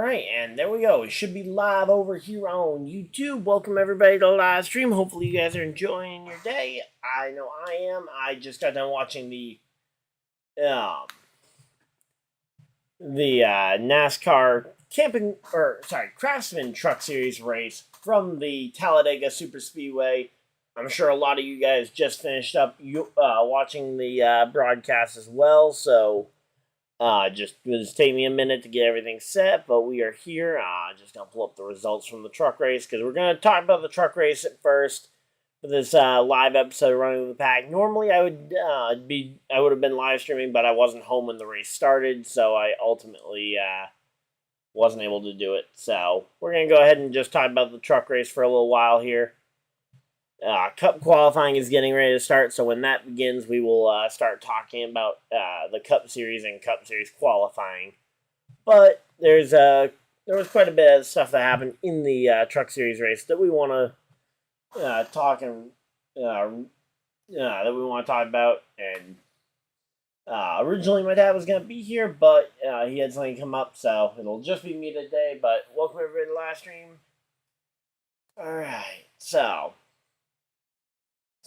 Alright, and there we go. It should be live over here on YouTube. Welcome everybody to LiveStream. Hopefully you guys are enjoying your day. I know I am. I just got done watching the NASCAR Craftsman Truck Series race from the Talladega Superspeedway. I'm sure a lot of you guys just finished up watching the broadcast as well, so just take me a minute to get everything set, but we are here. Just gonna pull up the results from the truck race because we're gonna talk about the truck race at first for this live episode of Running with the Pack. Normally, I would have been live streaming, but I wasn't home when the race started, so I ultimately wasn't able to do it. So we're gonna go ahead and just talk about the truck race for a little while here. Cup qualifying is getting ready to start, so when that begins, we will start talking about the Cup Series and Cup Series qualifying. But there was quite a bit of stuff that happened in the Truck Series race that we want to talk about. And originally, my dad was going to be here, but he had something come up, so it'll just be me today. But welcome everybody to the live stream. All right, so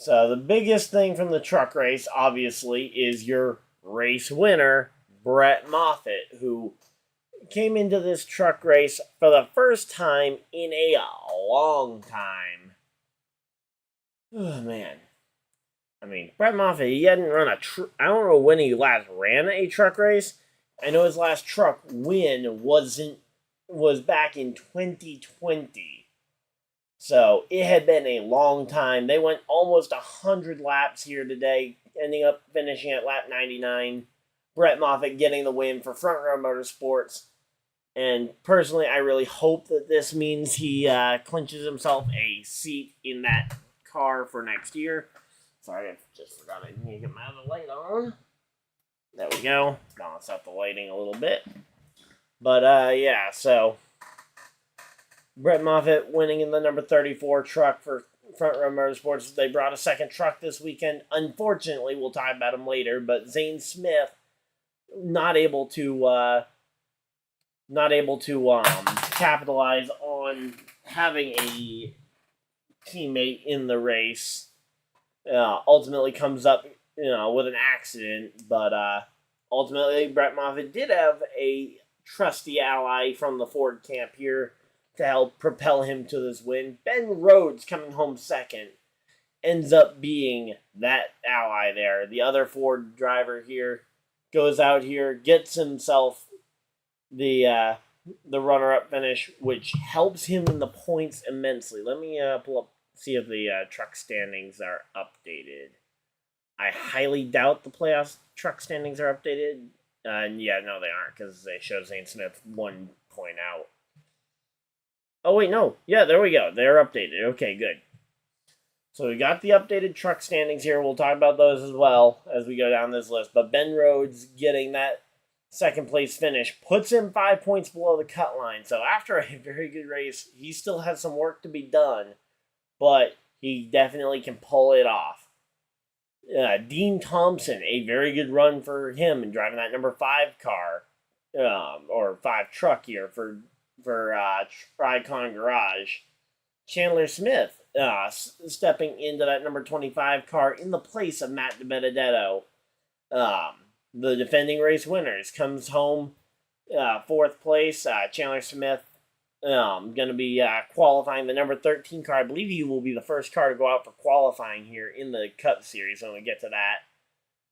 the biggest thing from the truck race, obviously, is your race winner, Brett Moffitt, who came into this truck race for the first time in a long time. Oh, man. I mean, Brett Moffitt, he hadn't run I don't know when he last ran a truck race. I know his last truck win was back in 2020. So, it had been a long time. They went almost 100 laps here today, ending up finishing at lap 99. Brett Moffitt getting the win for Front Row Motorsports. And personally, I really hope that this means he clinches himself a seat in that car for next year. Sorry, I just forgot I need to get my other light on. There we go. Balance out the lighting a little bit. But, yeah, so Brett Moffitt winning in the number 34 truck for Front Row Motorsports. They brought a second truck this weekend. Unfortunately, we'll talk about him later, but Zane Smith not able to capitalize on having a teammate in the race. Ultimately comes up, with an accident, but ultimately Brett Moffitt did have a trusty ally from the Ford camp here to help propel him to this win. Ben Rhodes, coming home second, ends up being that ally there. The other Ford driver here goes out here, gets himself the runner-up finish, which helps him in the points immensely. Let me pull up, see if the truck standings are updated. I highly doubt the playoff truck standings are updated. Yeah, no, they aren't, because they show Zane Smith 1 point out. Oh, wait, no. Yeah, there we go. They're updated. Okay, good. So we got the updated truck standings here. We'll talk about those as well as we go down this list. But Ben Rhodes getting that second place finish puts him 5 points below the cut line. So after a very good race, he still has some work to be done, but he definitely can pull it off. Dean Thompson, a very good run for him in driving that number 5 car, or 5 truck here for Tricon Garage. Chandler Smith stepping into that number 25 car in the place of Matt DiBenedetto. The defending race winners comes home 4th place. Chandler Smith going to be qualifying the number 13 car. I believe he will be the first car to go out for qualifying here in the Cup Series when we get to that.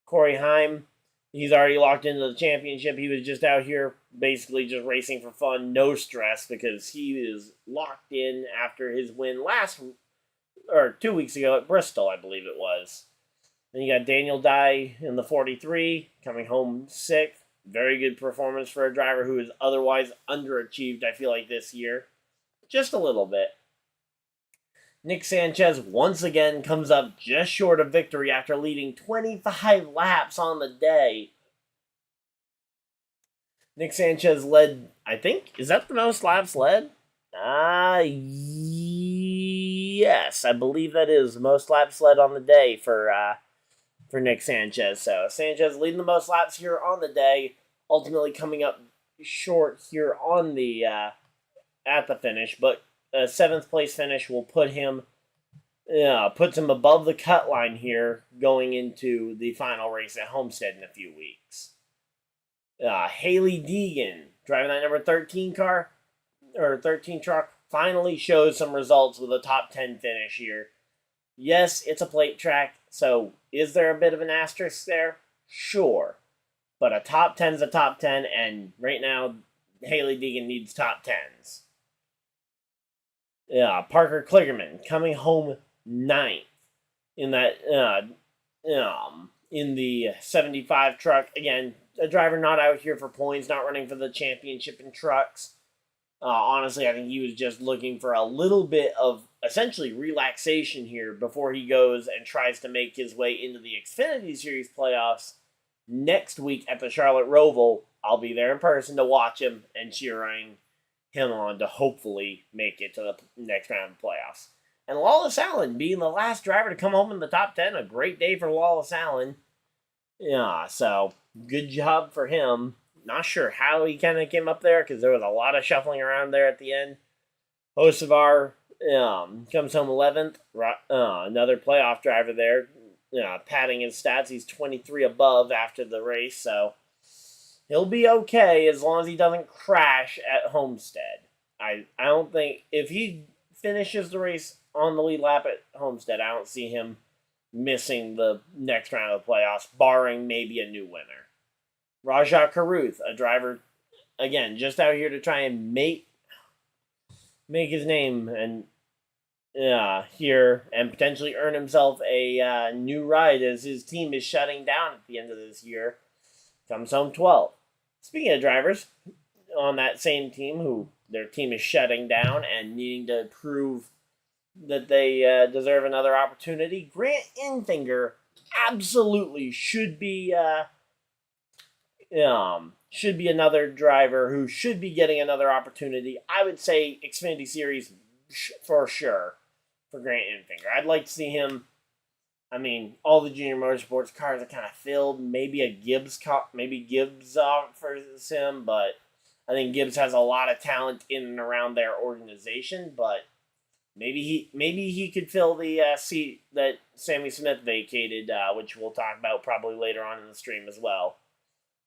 Corey Heim, he's already locked into the championship. He was just out here basically just racing for fun, no stress, because he is locked in after his win 2 weeks ago at Bristol, I believe it was. Then you got Daniel Dye in the 43, coming home 6th. Very good performance for a driver who is otherwise underachieved, I feel like, this year. Just a little bit. Nick Sanchez once again comes up just short of victory after leading 25 laps on the day. Nick Sanchez led, I think, is that the most laps led? Yes, I believe that is the most laps led on the day for Nick Sanchez. So Sanchez leading the most laps here on the day, ultimately coming up short here on the at the finish, but a 7th place finish will puts him above the cut line here going into the final race at Homestead in a few weeks. Hailie Deegan, driving that number 13 car, or 13 truck, finally shows some results with a top 10 finish here. Yes, it's a plate track, so is there a bit of an asterisk there? Sure. But a top 10's a top 10, and right now, Hailie Deegan needs top 10s. Parker Kligerman coming home 9th in that in the 75 truck. Again, a driver not out here for points, not running for the championship in trucks. Honestly, I think he was just looking for a little bit of essentially relaxation here before he goes and tries to make his way into the Xfinity Series playoffs next week at the Charlotte Roval. I'll be there in person to watch him and cheering him on to hopefully make it to the next round of playoffs. And Lawless Allen being the last driver to come home in the top 10, a great day for Lawless Allen. Yeah, so good job for him. Not sure how he kind of came up there because there was a lot of shuffling around there at the end. Hocevar comes home 11th. Another playoff driver there, padding his stats. He's 23 above after the race, so he'll be okay as long as he doesn't crash at Homestead. I don't think if he finishes the race on the lead lap at Homestead, I don't see him missing the next round of the playoffs, barring maybe a new winner. Rajah Caruth, a driver, again, just out here to try and make his name and here and potentially earn himself a new ride as his team is shutting down at the end of this year. Comes home 12th. Speaking of drivers on that same team who their team is shutting down and needing to prove that they deserve another opportunity, Grant Enfinger absolutely should be another driver who should be getting another opportunity. I would say Xfinity Series for sure for Grant Enfinger. I'd like to see him. I mean, all the junior motorsports cars are kind of filled. Maybe a Gibbs offers him, but I think Gibbs has a lot of talent in and around their organization. But maybe he could fill the seat that Sammy Smith vacated, which we'll talk about probably later on in the stream as well.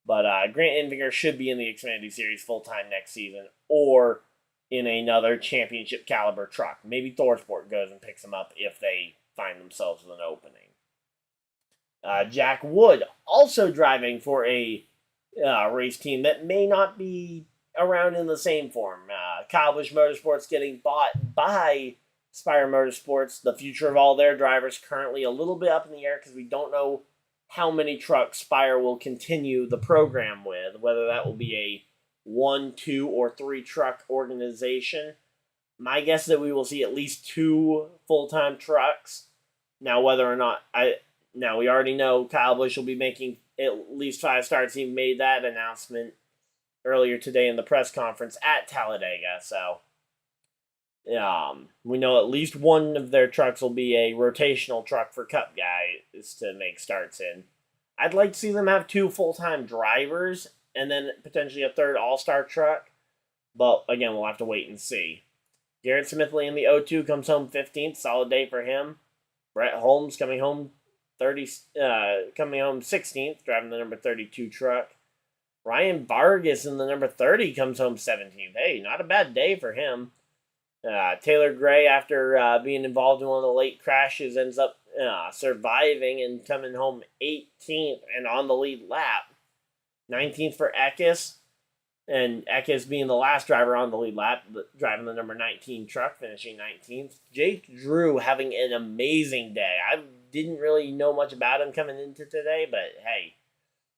But Grant Enfinger should be in the Xfinity Series full-time next season or in another championship caliber truck. Maybe ThorSport goes and picks him up if they find themselves with an opening. Jack Wood also driving for a race team that may not be around in the same form. Kyle Busch Motorsports getting bought by Spire Motorsports. The future of all their drivers currently a little bit up in the air because we don't know how many trucks Spire will continue the program with, whether that will be a 1, 2, or 3 truck organization. My guess is that we will see at least 2 full-time trucks. Now, whether or not we already know Kyle Busch will be making at least 5 starts. He made that announcement earlier today in the press conference at Talladega. So, we know at least one of their trucks will be a rotational truck for Cup guys to make starts in. I'd like to see them have 2 full-time drivers and then potentially a 3rd all-star truck. But, again, we'll have to wait and see. Garrett Smithley in the O2 comes home 15th. Solid day for him. Brett Holmes coming home 16th, driving the number 32 truck. Ryan Vargas in the number 30 comes home 17th. Hey, not a bad day for him. Taylor Gray, after being involved in one of the late crashes, ends up surviving and coming home 18th and on the lead lap. 19th for Eckes, and Eckes being the last driver on the lead lap, driving the number 19 truck, finishing 19th. Jake Drew having an amazing day. I didn't really know much about him coming into today, but hey,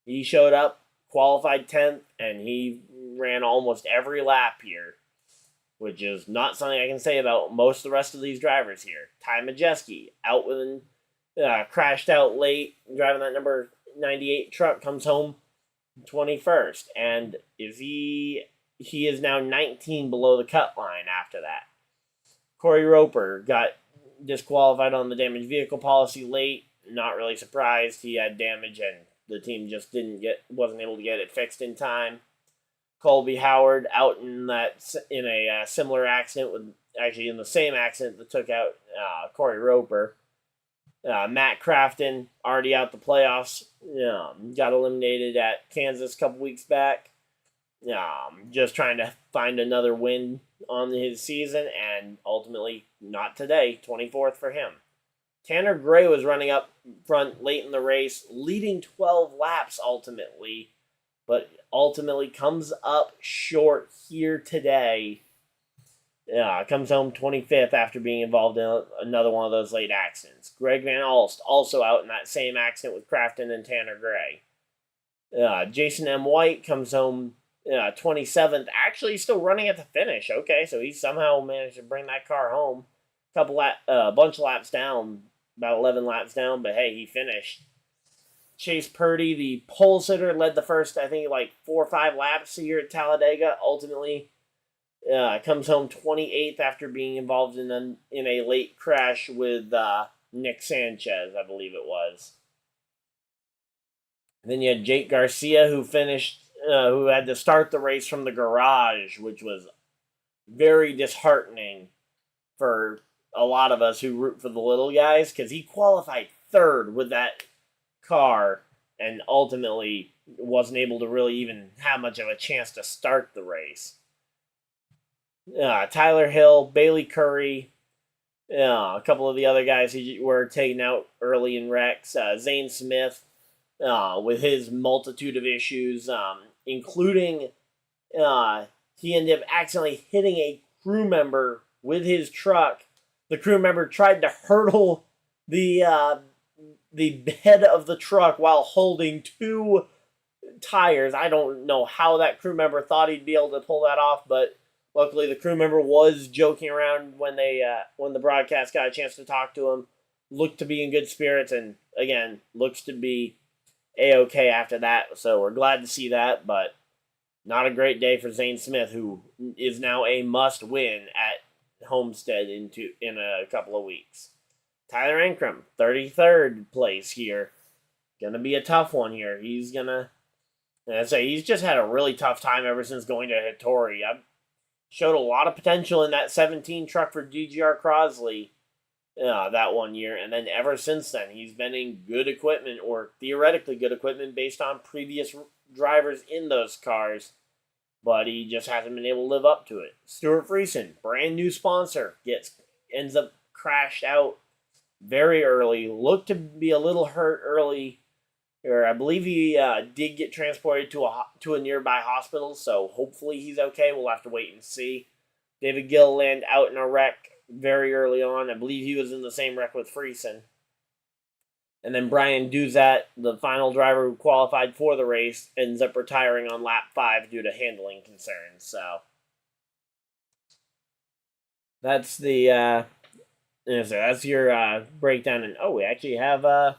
he showed up, qualified 10th, and he ran almost every lap here, which is not something I can say about most of the rest of these drivers here. Ty Majeski, out with crashed out late, driving that number 98 truck, comes home 21st, and if he is now 19 below the cut line after that. Corey Roper got disqualified on the damaged vehicle policy late. Not really surprised. He had damage and the team just wasn't able to get it fixed in time. Colby Howard out in a similar accident in the same accident that took out Corey Roper. Matt Crafton already out the playoffs. Got eliminated at Kansas a couple weeks back. Just trying to find another win on his season, and ultimately not today. 24th for him. Tanner Gray was running up front late in the race, leading 12 laps ultimately, but ultimately comes up short here today. Comes home 25th after being involved in another one of those late accidents. Greg Van Alst also out in that same accident with Crafton and Tanner Gray. Jason M. White comes home 27th, actually still running at the finish. Okay, so he somehow managed to bring that car home. Bunch of laps down, about 11 laps down, but hey, he finished. Chase Purdy, the pole sitter, led the first, I think, 4 or 5 laps here at Talladega. Ultimately, comes home 28th after being involved in a late crash with Nick Sanchez, I believe it was. And then you had Jake Garcia, who had to start the race from the garage, which was very disheartening for a lot of us who root for the little guys, because he qualified 3rd with that car and ultimately wasn't able to really even have much of a chance to start the race. Tyler Hill, Bailey Curry, a couple of the other guys who were taken out early in wrecks. Zane Smith, with his multitude of issues, including he ended up accidentally hitting a crew member with his truck. The crew member tried to hurdle the bed of the truck while holding 2 tires. I don't know how that crew member thought he'd be able to pull that off, but luckily the crew member was joking around when the broadcast got a chance to talk to him. Looked to be in good spirits, and again, looks to be A-okay after that. So we're glad to see that, but not a great day for Zane Smith, who is now a must-win at Homestead in a couple of weeks. Tyler Ankrum, 33rd place here. Gonna be a tough one here. He's just had a really tough time ever since going to Hattori. I've showed a lot of potential in that 17 truck for DGR Crosley that one year, and then ever since then, he's been in good equipment, or theoretically good equipment, based on previous drivers in those cars, but he just hasn't been able to live up to it. Stuart Friesen, brand new sponsor, ends up crashed out very early, looked to be a little hurt early, or I believe he did get transported to a nearby hospital, so hopefully he's okay. We'll have to wait and see. David Gilliland out in a wreck very early on. I believe he was in the same wreck with Friesen. And then Brian Duzat, the final driver who qualified for the race, ends up retiring on lap 5 due to handling concerns. So that's that's your breakdown. And we actually have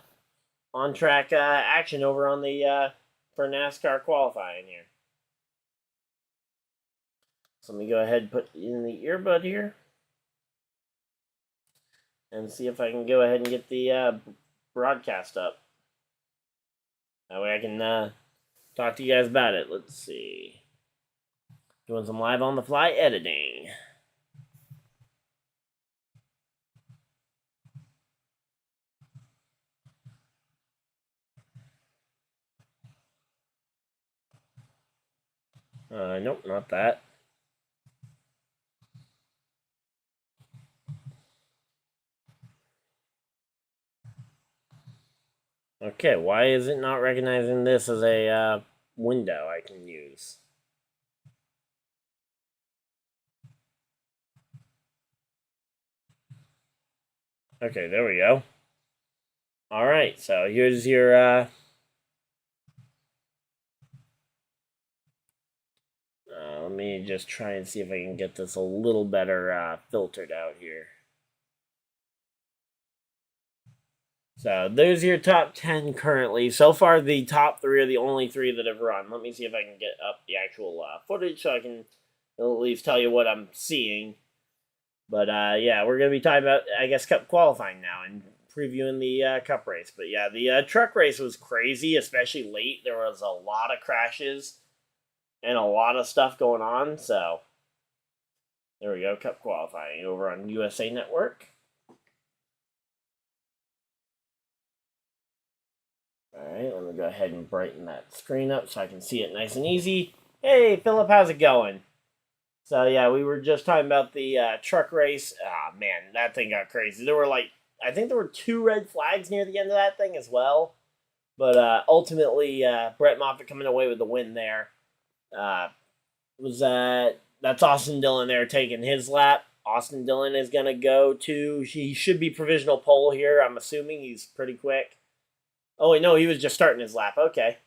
on-track action over on the for NASCAR qualifying here. So let me go ahead and put in the earbud here and see if I can go ahead and get the broadcast up. That way I can talk to you guys about it. Let's see. Doing some live on the fly editing. Nope, not that. Okay, why is it not recognizing this as a window I can use? Okay, there we go. Alright, so here's your let me just try and see if I can get this a little better filtered out here. So there's your top 10 currently. So far, the top 3 are the only 3 that have run. Let me see if I can get up the actual footage so I can at least tell you what I'm seeing. But yeah, we're going to be talking about, I guess, Cup qualifying now and previewing the Cup race. But yeah, the truck race was crazy, especially late. There was a lot of crashes. and a lot of stuff going on. So there we go, Cup qualifying over on USA Network. Alright, let me go ahead and brighten that screen up so I can see it nice and easy. Hey, Philip, how's it going? So, yeah, we were just talking about the truck race. Ah, man, that thing got crazy. There were, like, I think there were 2 red flags near the end of that thing as well. But ultimately, Brett Moffitt coming away with the win there. That's Austin Dillon there taking his lap. Austin Dillon is going to go to, he should be provisional pole here. I'm assuming he's pretty quick. Oh, wait, no, he was just starting his lap. Okay.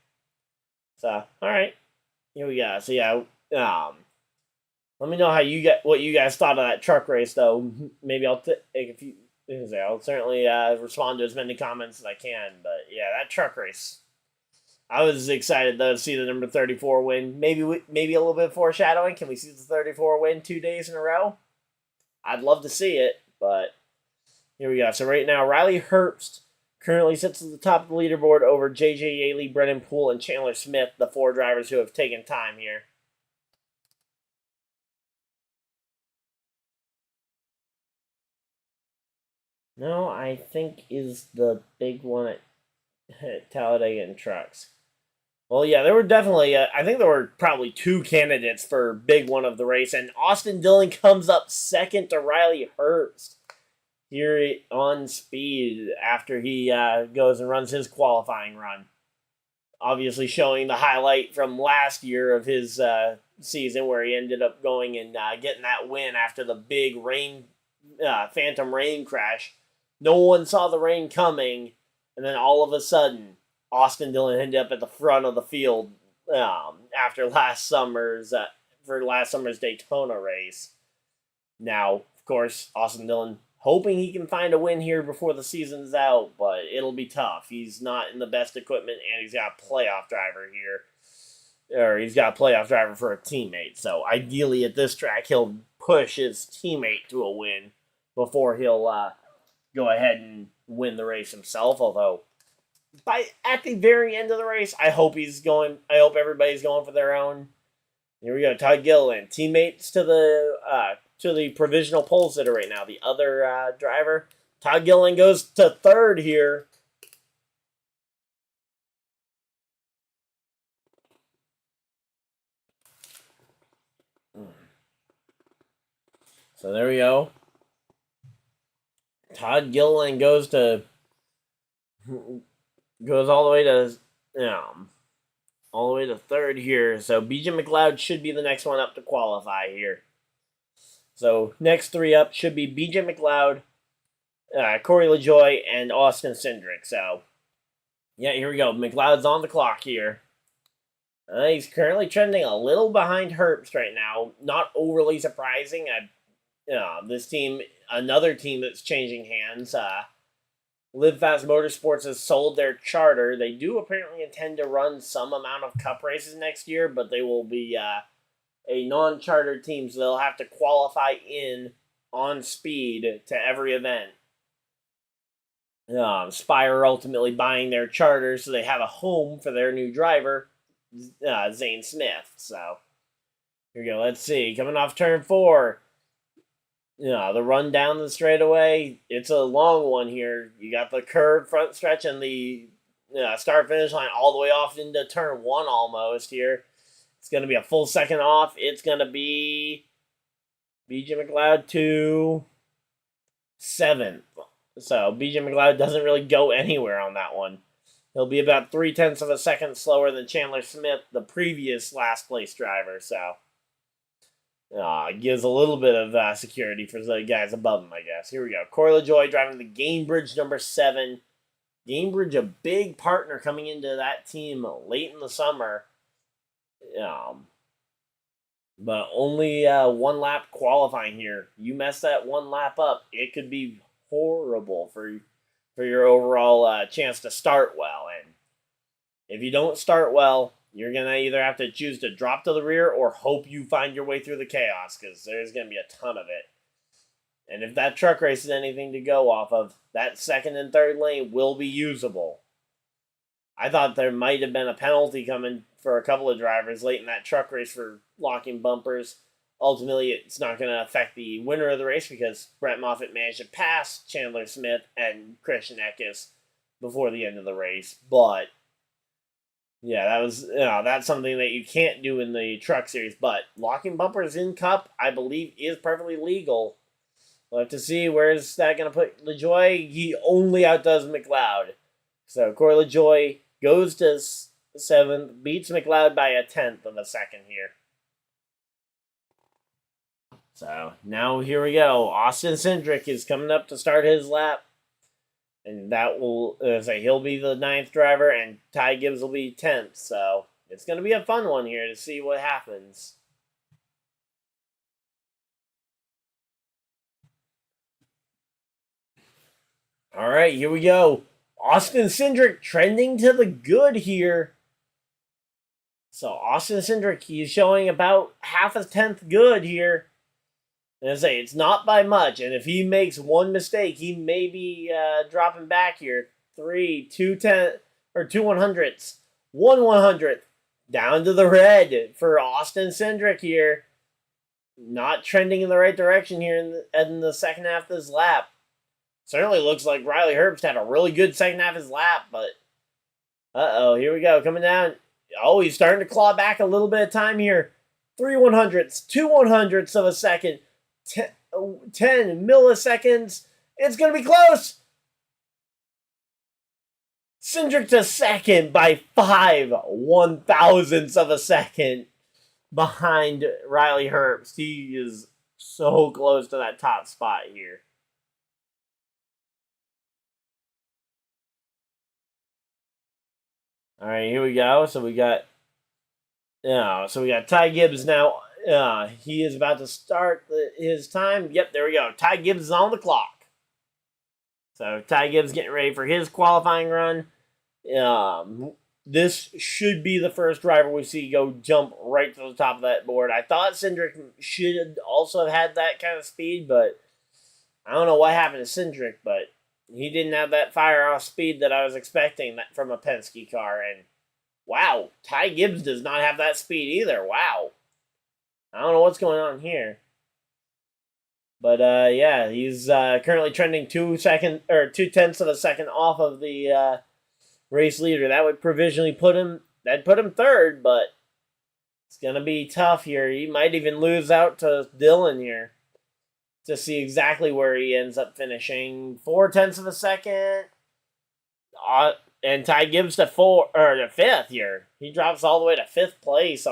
So, all right. Here we go. So, yeah, let me know how what you guys thought of that truck race, though. Maybe I'll take a few. I'll certainly respond to as many comments as I can. But, yeah, that truck race. I was excited, though, to see the number 34 win. Maybe a little bit of foreshadowing. Can we see the 34 win 2 days in a row? I'd love to see it, but here we go. So, right now, Riley Herbst currently sits at the top of the leaderboard over J.J. Yaley, Brennan Poole, and Chandler Smith, the 4 drivers who have taken time here. No, I think is the big one at Talladega and Trucks. Well, yeah, there were definitely, I think there were probably 2 candidates for big one of the race, and Austin Dillon comes up second to Riley Herbst here on speed after he goes and runs his qualifying run. Obviously showing the highlight from last year of his season where he ended up going and getting that win after the big phantom rain crash. No one saw the rain coming, and then all of a sudden, Austin Dillon ended up at the front of the field after last summer's Daytona race. Now, of course, Austin Dillon hoping he can find a win here before the season's out, but it'll be tough. He's not in the best equipment, and he's got a playoff driver here. Or he's got a playoff driver for a teammate. So ideally at this track, he'll push his teammate to a win before he'll go ahead and win the race himself. Although, at the very end of the race, I hope everybody's going for their own. Here we go, Todd Gilliland, teammates to the provisional pole sitter right now, the other driver. Todd Gilliland goes to 3rd here. So there we go. Todd Gilliland goes all the way to 3rd here. So BJ McLeod should be the next one up to qualify here. So next 3 up should be BJ McLeod, Corey LaJoie, and Austin Cindric. So yeah, here we go. McLeod's on the clock here. He's currently trending a little behind Herbst right now. Not overly surprising. This team, another team that's changing hands. Live Fast Motorsports has sold their charter. They do apparently intend to run some amount of Cup races next year, but they will be a non-charter team, so they'll have to qualify in on speed to every event. Spire ultimately buying their charter, so they have a home for their new driver, Zane Smith. So here we go. Let's see. Coming off turn 4. The run down the straightaway, it's a long one here. You got the curved front stretch and the start-finish line all the way off into turn 1 almost here. It's going to be a full second off. It's going to be BJ McLeod to 7th. So BJ McLeod doesn't really go anywhere on that one. He'll be about 0.3 of a second slower than Chandler Smith, the previous last place driver. So gives a little bit of security for the guys above him, I guess. Here we go. Corey LaJoie driving the Gamebridge number 7. Gamebridge, a big partner coming into that team late in the summer. But only 1 lap qualifying here. You mess that 1 lap up, it could be horrible for your overall chance to start well. And if you don't start well, you're going to either have to choose to drop to the rear or hope you find your way through the chaos, because there's going to be a ton of it. And if that truck race is anything to go off of, that 2nd and 3rd lane will be usable. I thought there might have been a penalty coming for a couple of drivers late in that truck race for locking bumpers. Ultimately, it's not going to affect the winner of the race because Brett Moffitt managed to pass Chandler Smith and Christian Eckes before the end of the race. But yeah, that was that's something that you can't do in the Truck Series. But locking bumpers in Cup, I believe, is perfectly legal. We'll have to see where's that going to put LaJoie. He only outdoes McLeod. So Corey LaJoie goes to 7th, beats McLeod by a 1/10 of a second here. So now here we go. Austin Cindric is coming up to start his lap. And that will say he'll be the 9th driver and Ty Gibbs will be 10th. So it's going to be a fun one here to see what happens. All right, here we go. Austin Cindric trending to the good here. So Austin Cindric, he's showing about half a 10th good here. And I say it's not by much, and if he makes one mistake, he may be dropping back here. 2 100ths, 1 100th, down to the red for Austin Cindric here. Not trending in the right direction here in the second half of this lap. Certainly looks like Riley Herbst had a really good second half of his lap, but here we go, coming down. Oh, he's starting to claw back a little bit of time here. 3 100ths, 2 100ths of a second. 10 milliseconds. It's going to be close. Cindric to second by 5 1,000ths of a second behind Riley Herbst. He is so close to that top spot here. All right, here we go. So we got Ty Gibbs now. He is about to start his time. Yep, there we go. Ty Gibbs is on the clock. So Ty Gibbs getting ready for his qualifying run. This should be the first driver we see go jump right to the top of that board. I thought Cindric should also have had that kind of speed, but I don't know what happened to Cindric, but he didn't have that fire-off speed that I was expecting from a Penske car. And wow, Ty Gibbs does not have that speed either. Wow. I don't know what's going on here. But, yeah, he's currently trending 2 2/10ths of a second off of the race leader. That would provisionally put him 3rd, but it's going to be tough here. He might even lose out to Dillon here to see exactly where he ends up finishing. 4/10ths of a second. And Ty Gibbs to 5th here. He drops all the way to 5th place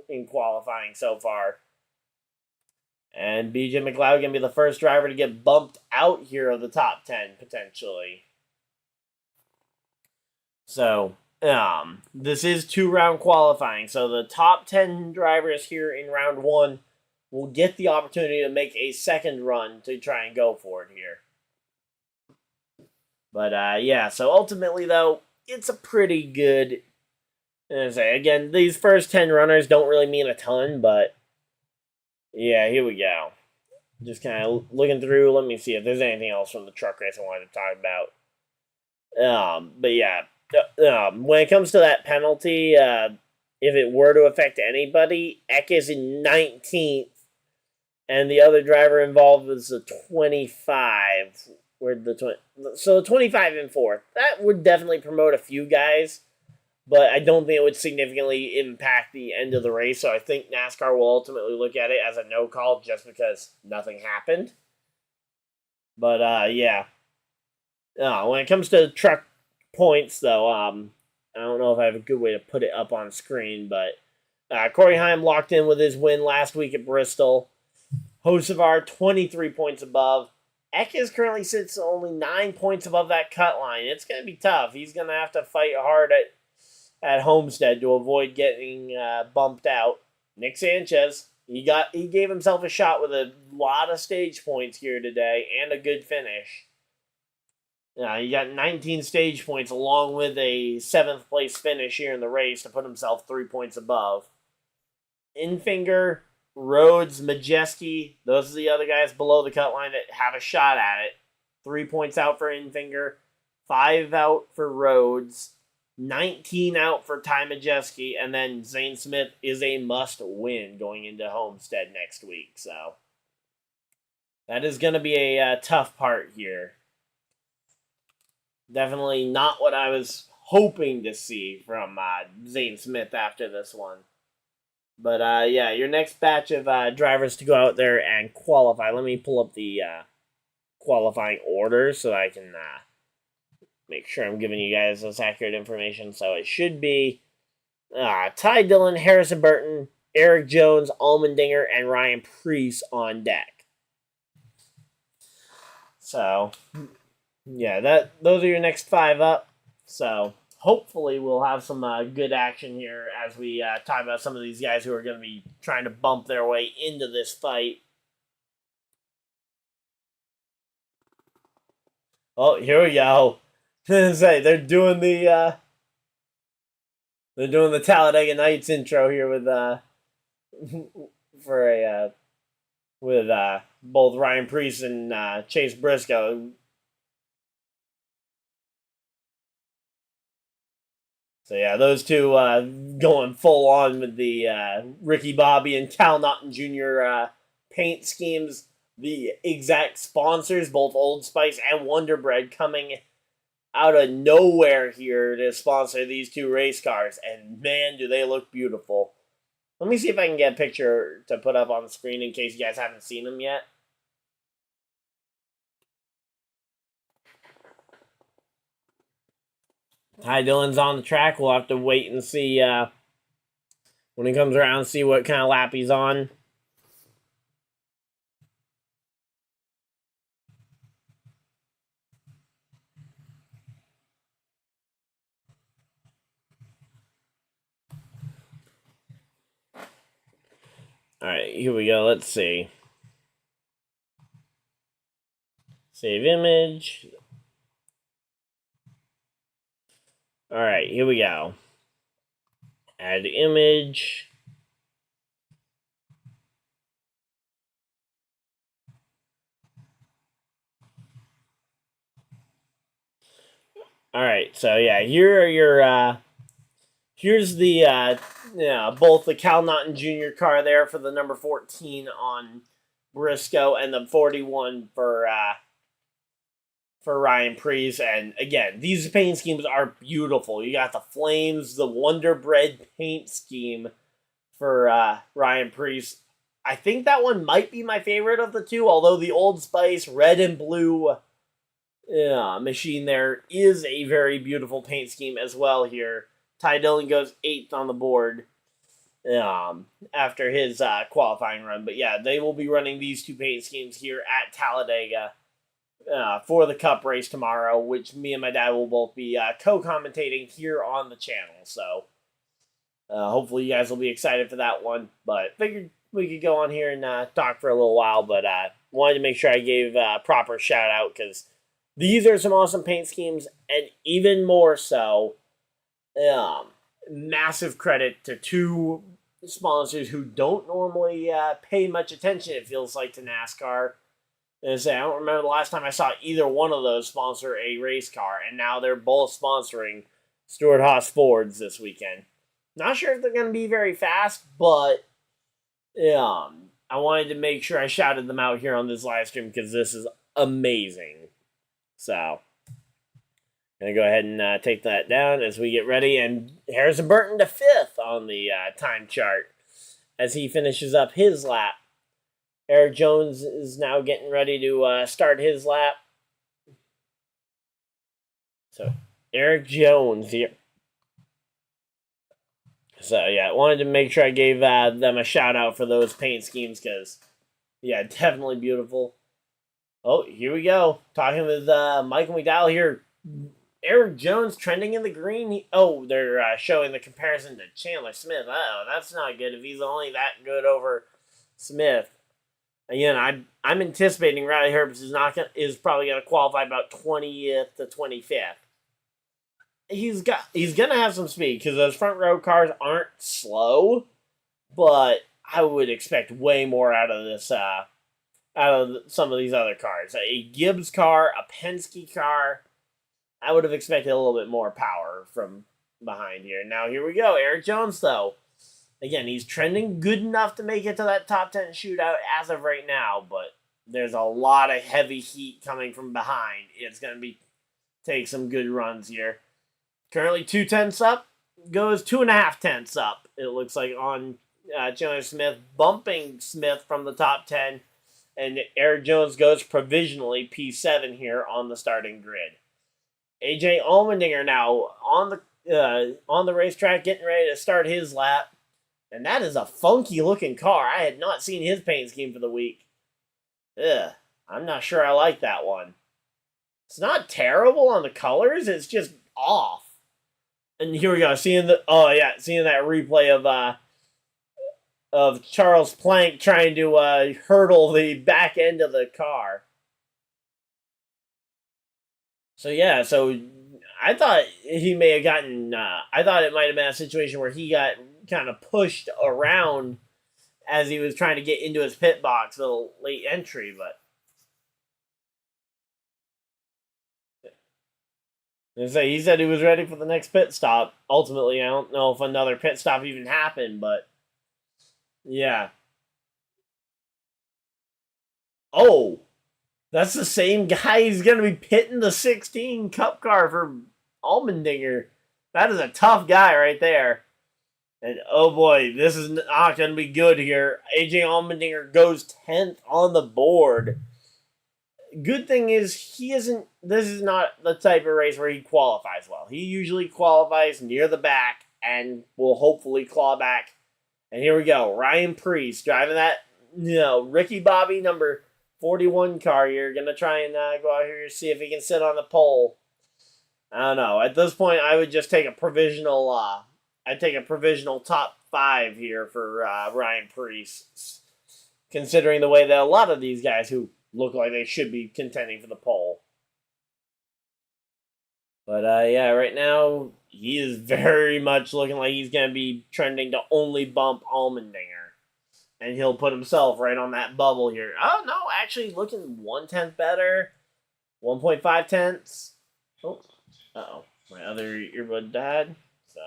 in qualifying so far. And BJ McLeod going to be the first driver to get bumped out here of the top 10, potentially. So, this is 2-round qualifying. So the top 10 drivers here in round 1 will get the opportunity to make a second run to try and go for it here. But, yeah, so ultimately, though, it's a pretty good... Again, these first 10 runners don't really mean a ton, but... Yeah, here we go. Just kind of looking through. Let me see if there's anything else from the truck race I wanted to talk about. But, yeah. When it comes to that penalty, if it were to affect anybody, Eckes in 19th, and the other driver involved was the 25... So 25 and 4th. That would definitely promote a few guys, but I don't think it would significantly impact the end of the race. So I think NASCAR will ultimately look at it as a no call just because nothing happened. But yeah. When it comes to truck points, though, I don't know if I have a good way to put it up on screen, but Corey Heim locked in with his win last week at Bristol. Hocevar 23 points above. Eckes currently sits only 9 points above that cut line. It's going to be tough. He's going to have to fight hard at Homestead to avoid getting bumped out. Nick Sanchez, he gave himself a shot with a lot of stage points here today and a good finish. He got 19 stage points along with a 7th place finish here in the race to put himself 3 points above. Infinger, Rhodes, Majeski, those are the other guys below the cut line that have a shot at it. 3 points out for Infinger, 5 out for Rhodes, 19 out for Ty Majeski, and then Zane Smith is a must-win going into Homestead next week. So that is going to be a tough part here. Definitely not what I was hoping to see from Zane Smith after this one. But yeah, your next batch of drivers to go out there and qualify. Let me pull up the qualifying order so I can make sure I'm giving you guys this accurate information. So it should be Ty Dillon, Harrison Burton, Eric Jones, Allmendinger, and Ryan Preece on deck. So yeah, those are your next 5 up. So hopefully we'll have some good action here as we talk about some of these guys who are going to be trying to bump their way into this fight. Oh, here we go. Say they're doing the Talladega Nights intro here with with both Ryan Preece and Chase Briscoe. So yeah, those two going full on with the Ricky Bobby and Cal Naughton Jr. Paint schemes. The exact sponsors, both Old Spice and Wonder Bread, coming out of nowhere here to sponsor these 2 race cars. And man, do they look beautiful. Let me see if I can get a picture to put up on the screen in case you guys haven't seen them yet. Ty Dillon's on the track. We'll have to wait and see when he comes around, see what kind of lap he's on. Alright, here we go. Let's see. Save image. Alright, here we go. Add image. Alright, so yeah, here are your here's the both the Cal Naughton Jr. car there for the number 14 on Briscoe and the 41 for Ryan Preece. And again, these paint schemes are beautiful. You got the flames, the Wonder Bread paint scheme for Ryan Preece. I think that one might be my favorite of the 2, although the Old Spice red and blue machine there is a very beautiful paint scheme as well here. Ty Dillon goes 8th on the board after his qualifying run. But yeah, they will be running these 2 paint schemes here at Talladega for the Cup race tomorrow, which me and my dad will both be co-commentating here on the channel. So hopefully you guys will be excited for that one. But figured we could go on here and talk for a little while. But wanted to make sure I gave a proper shout out because these are some awesome paint schemes, and even more so, massive credit to 2 sponsors who don't normally pay much attention, it feels like, to NASCAR. And I don't remember the last time I saw either one of those sponsor a race car, and now they're both sponsoring Stewart-Haas Fords this weekend. Not sure if they're going to be very fast, but I wanted to make sure I shouted them out here on this live stream because this is amazing. So, I'm going to go ahead and take that down as we get ready. And Harrison Burton to 5th on the time chart as he finishes up his lap. Eric Jones is now getting ready to start his lap. So, Eric Jones here. So, yeah, I wanted to make sure I gave them a shout out for those paint schemes because, yeah, definitely beautiful. Oh, here we go. Talking with Michael McDowell here. Eric Jones trending in the green. They're showing the comparison to Chandler Smith. Oh, that's not good if he's only that good over Smith. Again, I'm anticipating Riley Herbst is probably going to qualify about 20th to 25th. He's going to have some speed because those front row cars aren't slow, but I would expect way more out of this. Out of some of these other cars. A Gibbs car, a Penske car, I would have expected a little bit more power from behind here. Now, here we go. Eric Jones, though. Again, he's trending good enough to make it to that top 10 shootout as of right now, but there's a lot of heavy heat coming from behind. It's going to take some good runs here. Currently 2/10 up, goes 2.5 tenths up, it looks like, on Chandler Smith, bumping Smith from the top 10, and Eric Jones goes provisionally P7 here on the starting grid. AJ Allmendinger now on the racetrack, getting ready to start his lap. And that is a funky looking car. I had not seen his paint scheme for the week. I'm not sure I like that one. It's not terrible on the colors. It's just off. And here we go. Seeing that replay of Charles Plank trying to hurdle the back end of the car. So I thought he may have gotten. I thought it might have been a situation where he got kind of pushed around as he was trying to get into his pit box, a little late entry, but he said he was ready for the next pit stop. Ultimately, I don't know if another pit stop even happened, but yeah. Oh, that's the same guy. He's going to be pitting the 16 Cup car for Allmendinger. That is a tough guy right there. And oh boy, this is not going to be good here. AJ Allmendinger goes 10th on the board. Good thing is this is not the type of race where he qualifies well. He usually qualifies near the back and will hopefully claw back. And here we go. Ryan Preece driving that, Ricky Bobby number 41 car here. Going to try and go out here and see if he can sit on the pole. I don't know. At this point, I would just take a provisional top 5 here for Ryan Preece, considering the way that a lot of these guys who look like they should be contending for the pole. But right now he is very much looking like he's going to be trending to only bump Allmendinger, and he'll put himself right on that bubble here. Oh no, actually looking 1/10 better, 1.5 tenths. Oh, my other earbud died, so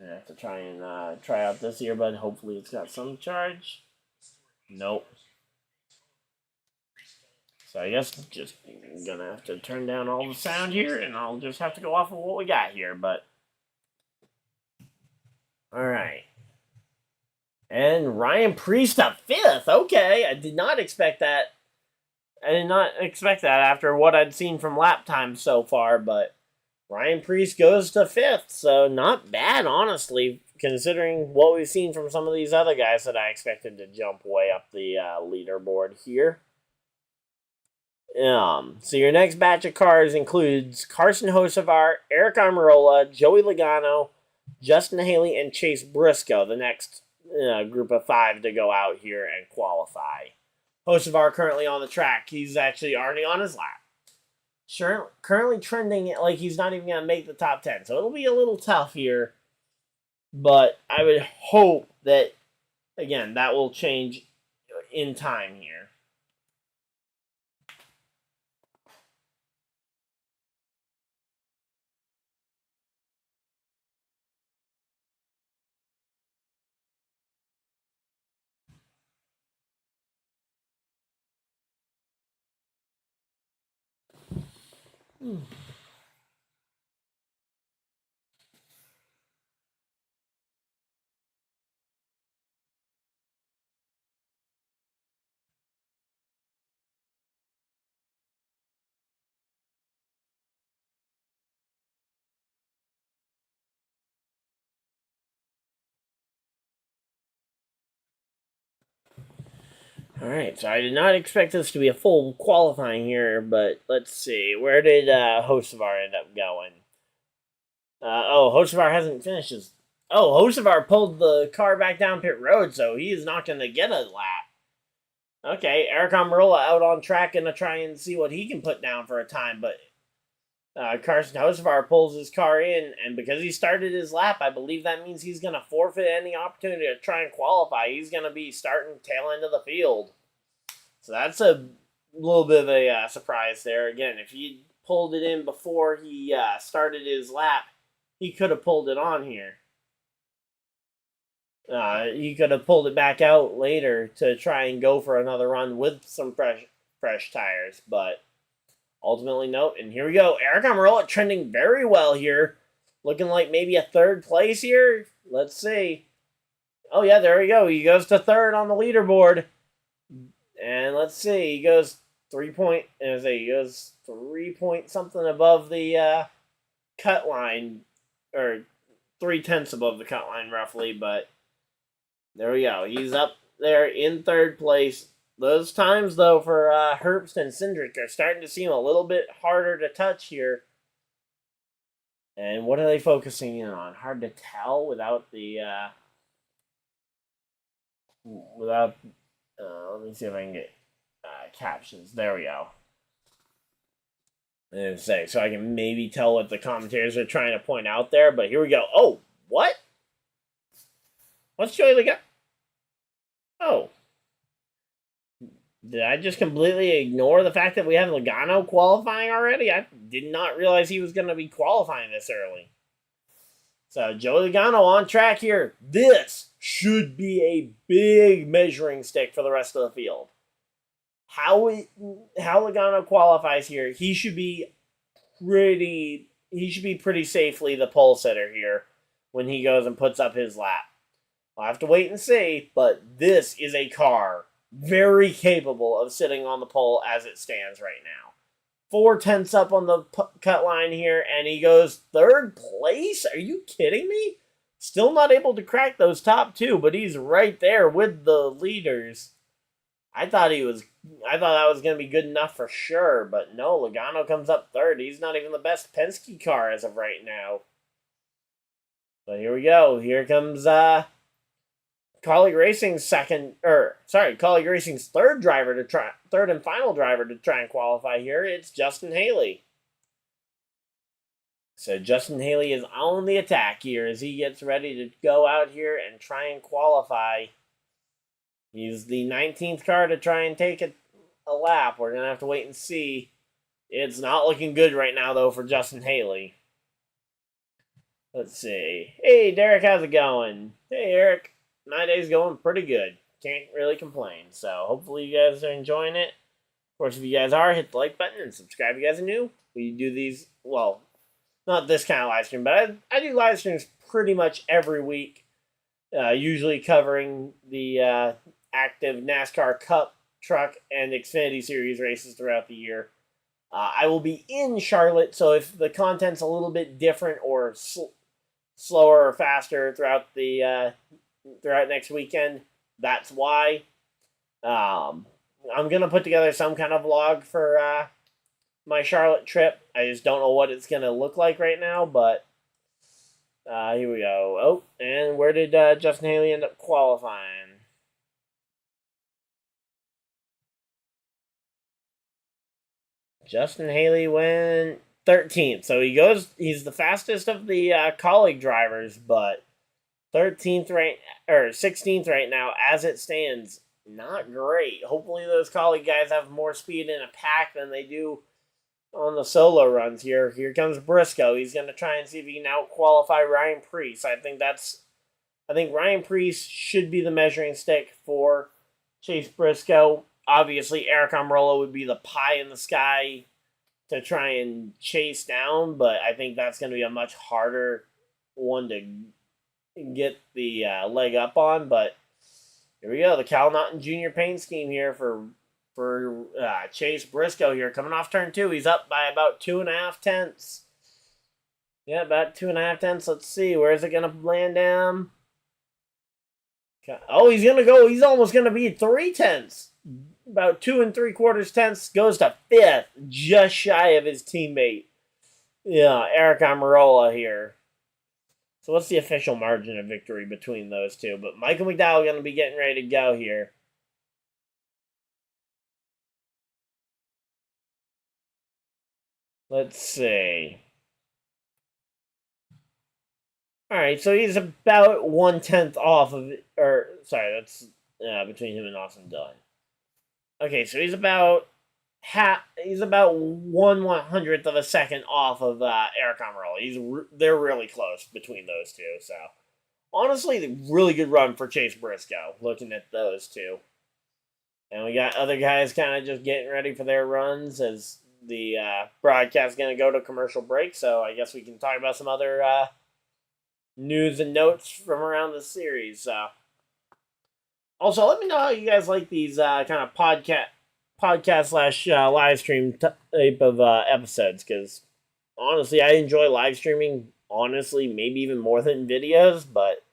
I have to try and try out this earbud. Hopefully it's got some charge. Nope. So I guess just gonna have to turn down all the sound here, and I'll just have to go off of what we got here. But all right, and Ryan Preece up 5th. Okay, I did not expect that. After what I'd seen from lap time so far, but Ryan Preece goes to 5th, so not bad, honestly, considering what we've seen from some of these other guys that I expected to jump way up the leaderboard here. So your next batch of cars includes Carson Hocevar, Eric Almirola, Joey Logano, Justin Haley, and Chase Briscoe, the next group of 5 to go out here and qualify. Hocevar currently on the track. He's actually already on his lap. Currently trending like he's not even going to make the top 10. So it'll be a little tough here. But I would hope that, again, that will change in time here. Alright, so I did not expect this to be a full qualifying here, but let's see. Where did Hocevar end up going? Hocevar hasn't finished his... Hocevar pulled the car back down pit road, so he is not going to get a lap. Okay, Eric Almirola out on track, going to try and see what he can put down for a time, but Carson Hocevar pulls his car in, and because he started his lap, I believe that means he's going to forfeit any opportunity to try and qualify. He's going to be starting tail end of the field. So that's a little bit of a surprise there. Again, if he pulled it in before he started his lap, he could have pulled it on here. He could have pulled it back out later to try and go for another run with some fresh tires, but ultimately, no. And here we go. Aric Almirola trending very well here. Looking like maybe a third place here. Let's see. Oh, yeah, there we go. He goes to third on the leaderboard. And let's see. He goes 3 point, as he goes 3 point something above the cut line, or 0.3 above the cut line, roughly. But there we go. He's up there in third place. Those times, though, for Herbst and Cindric are starting to seem a little bit harder to touch here. And what are they focusing in on? Hard to tell without the let me see if I can get captions. There we go. And say, so I can maybe tell what the commentators are trying to point out there. But here we go. Oh, what? What's Joey Logano? Oh. Did I just completely ignore the fact that we have Logano qualifying already? I did not realize he was going to be qualifying this early. So, Joey Logano on track here. This should be a big measuring stick for the rest of the field. How Logano qualifies here, he should be pretty safely the pole sitter here when he goes and puts up his lap. I'll have to wait and see, but this is a car very capable of sitting on the pole as it stands right now. 0.4 up on the cut line here, and he goes third place? Are you kidding me? Still not able to crack those top two, but he's right there with the leaders. I thought that was going to be good enough for sure, but no, Logano comes up third. He's not even the best Penske car as of right now. But here we go. Here comes Kaulig Racing's third and final driver to try and qualify here. It's Justin Haley. So Justin Haley is on the attack here as he gets ready to go out here and try and qualify. He's the 19th car to try and take a lap. We're going to have to wait and see. It's not looking good right now, though, for Justin Haley. Let's see. Hey, Derek, how's it going? Hey, Eric. My day's going pretty good. Can't really complain. So hopefully you guys are enjoying it. Of course, if you guys are, hit the like button and subscribe if you guys are new. We do these, well, not this kind of live stream, but I do live streams pretty much every week. Usually covering the active NASCAR Cup, Truck, and Xfinity Series races throughout the year. I will be in Charlotte, so if the content's a little bit different or slower or faster throughout next weekend, that's why. I'm going to put together some kind of vlog for my Charlotte trip. I just don't know what it's going to look like right now, but here we go. Oh, and where did Justin Haley end up qualifying? Justin Haley went 13th, so he's the fastest of the Kaulig drivers, but 16th right now as it stands. Not great. Hopefully those Kaulig guys have more speed in a pack than they do on the solo runs here. Here comes Briscoe. He's going to try and see if he can out-qualify Ryan Preece. I think Ryan Preece should be the measuring stick for Chase Briscoe. Obviously, Aric Almirola would be the pie in the sky to try and chase down, but I think that's going to be a much harder one to get the leg up on. But here we go, the Cal Naughton Jr. paint scheme here for Chase Briscoe here, coming off turn 2. He's up by about 2.5 Yeah, about 2.5 Let's see, where is it going to land down? Oh, he's almost going to be 0.3. About 2 3/4 goes to 5th, just shy of his teammate. Yeah, Aric Almirola here. So what's the official margin of victory between those two? But Michael McDowell going to be getting ready to go here. Let's see. All right, so he's about 1/10 off of it. That's between him and Austin Dillon. Okay, so he's about he's about 1/100th of a second off of Eric Almirola. They're really close between those two. So honestly, really good run for Chase Briscoe. Looking at those two, and we got other guys kind of just getting ready for their runs as the broadcast is going to go to commercial break. So I guess we can talk about some other news and notes from around the series. Also, let me know how you guys like these kind of podcast slash live stream type of episodes, because honestly, I enjoy live streaming. Honestly, maybe even more than videos, but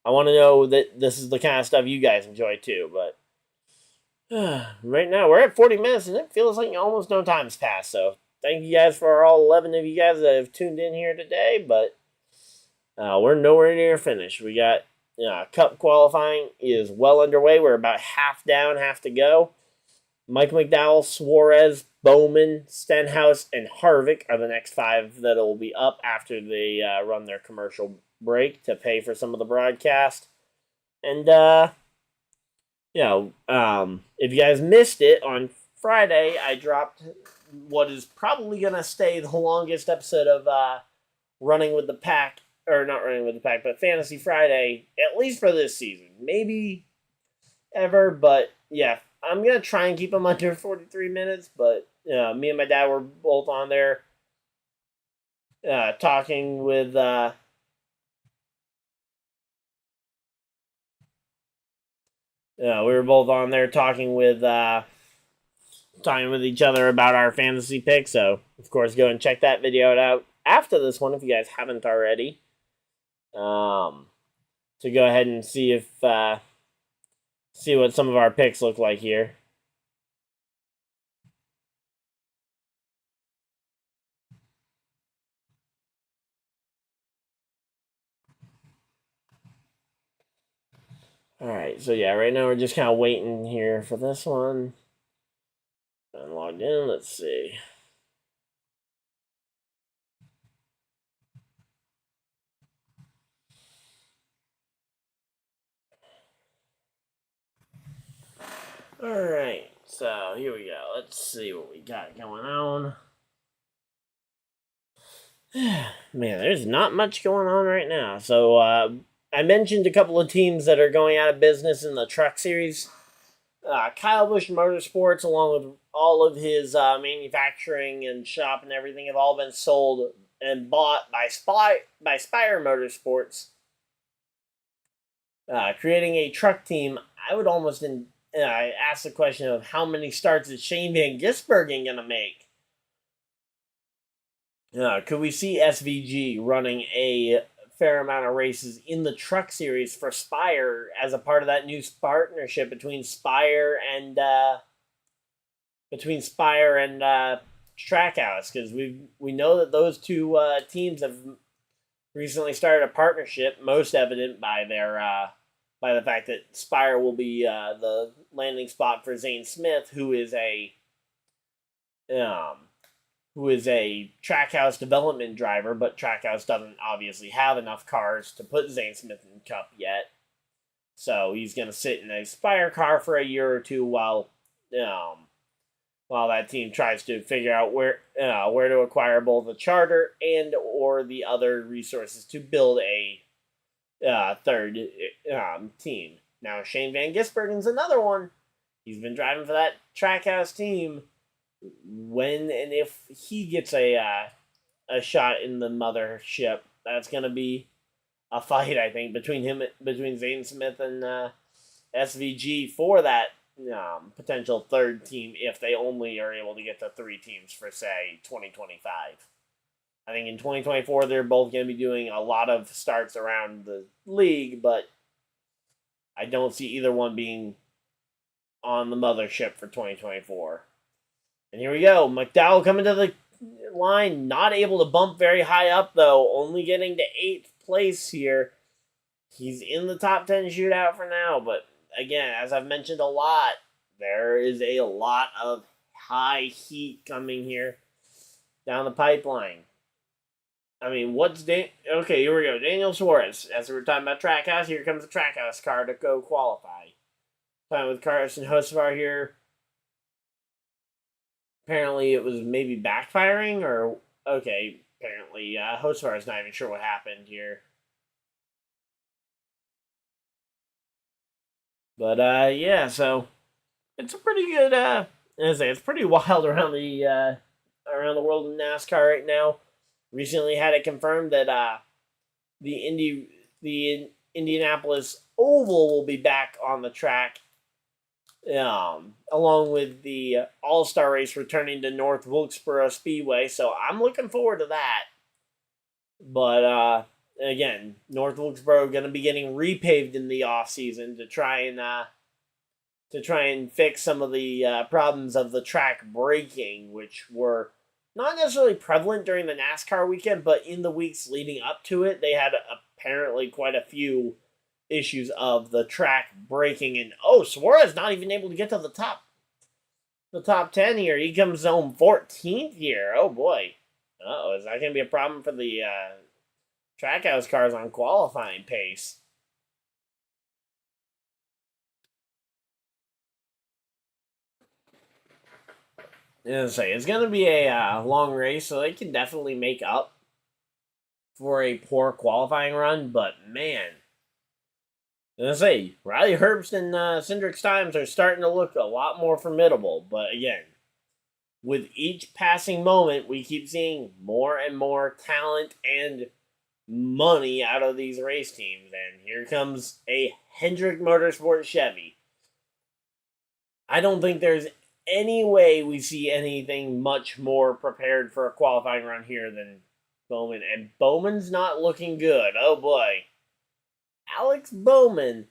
I want to know that this is the kind of stuff you guys enjoy too. But right now, we're at 40 minutes, and it feels like almost no time's passed. So thank you guys for all 11 of you guys that have tuned in here today. But we're nowhere near finished. We got Cup qualifying is well underway. We're about half down, half to go. Mike McDowell, Suarez, Bowman, Stenhouse, and Harvick are the next 5 that will be up after they run their commercial break to pay for some of the broadcast. And, if you guys missed it, on Friday, I dropped what is probably going to stay the longest episode of Running with the Pack, or not Running with the Pack, but Fantasy Friday, at least for this season. Maybe ever, but yeah, I'm going to try and keep them under 43 minutes, but me and my dad were both on there talking with talking with each other about our fantasy picks. So, of course, go and check that video out after this one if you guys haven't already. To go ahead and see what some of our picks look like here. Alright, so yeah, right now we're just kind of waiting here for this one. I'm logged in, let's see. Alright, so here we go. Let's see what we got going on. Man, there's not much going on right now. So, I mentioned a couple of teams that are going out of business in the Truck Series. Kyle Busch Motorsports, along with all of his manufacturing and shop and everything, have all been sold and bought by Spire Motorsports, creating a truck team. I would almost ask the question of how many starts is Shane Van Gisbergen going to make? Could we see SVG running a fair amount of races in the Truck Series for Spire as a part of that new partnership between Spire and Trackhouse? Because we know that those two teams have recently started a partnership, most evident by the fact that Spire will be the landing spot for Zane Smith, who is a Trackhouse development driver, but Trackhouse doesn't obviously have enough cars to put Zane Smith in Cup yet. So he's going to sit in a Spire car for a year or two while that team tries to figure out where to acquire both the charter and or the other resources to build a third team. Now, Shane Van Gisbergen's another one. He's been driving for that Trackhouse team. When and if he gets a shot in the mothership, that's going to be a fight, I think, between Zane Smith and SVG for that potential third team if they only are able to get to 3 teams for, say, 2025. I think in 2024 they're both going to be doing a lot of starts around the league, but I don't see either one being on the mothership for 2024. And here we go. McDowell coming to the line. Not able to bump very high up, though. Only getting to 8th place here. He's in the top 10 shootout for now. But, again, as I've mentioned a lot, there is a lot of high heat coming here down the pipeline. I mean, okay, here we go. Daniel Suarez. As we were talking about Trackhouse, here comes the Trackhouse car to go qualify. Playing with Carson Hocevar here. apparently it was maybe backfiring, or okay, apparently Hosvar is not even sure what happened here. But yeah, so it's a pretty good. It's pretty wild around the world of NASCAR right now. Recently had it confirmed that the Indianapolis Oval will be back on the track, along with the All-Star race returning to North Wilkesboro Speedway. So I'm looking forward to that. But again, North Wilkesboro going to be getting repaved in the off season to try and fix some of the problems of the track braking, which were not necessarily prevalent during the NASCAR weekend, but in the weeks leading up to it, they had apparently quite a few issues of the track braking. And Suarez not even able to get to the top 10 here. He comes home 14th here. Oh boy. Is that going to be a problem for the Trackhouse cars on qualifying pace? It's going to be a long race, so they can definitely make up for a poor qualifying run. But man, Riley Herbst and Cindric's times are starting to look a lot more formidable. But again, with each passing moment, we keep seeing more and more talent and money out of these race teams. And here comes a Hendrick Motorsports Chevy. I don't think there's any way we see anything much more prepared for a qualifying run here than Bowman. And Bowman's not looking good. Oh boy. Alex Bowman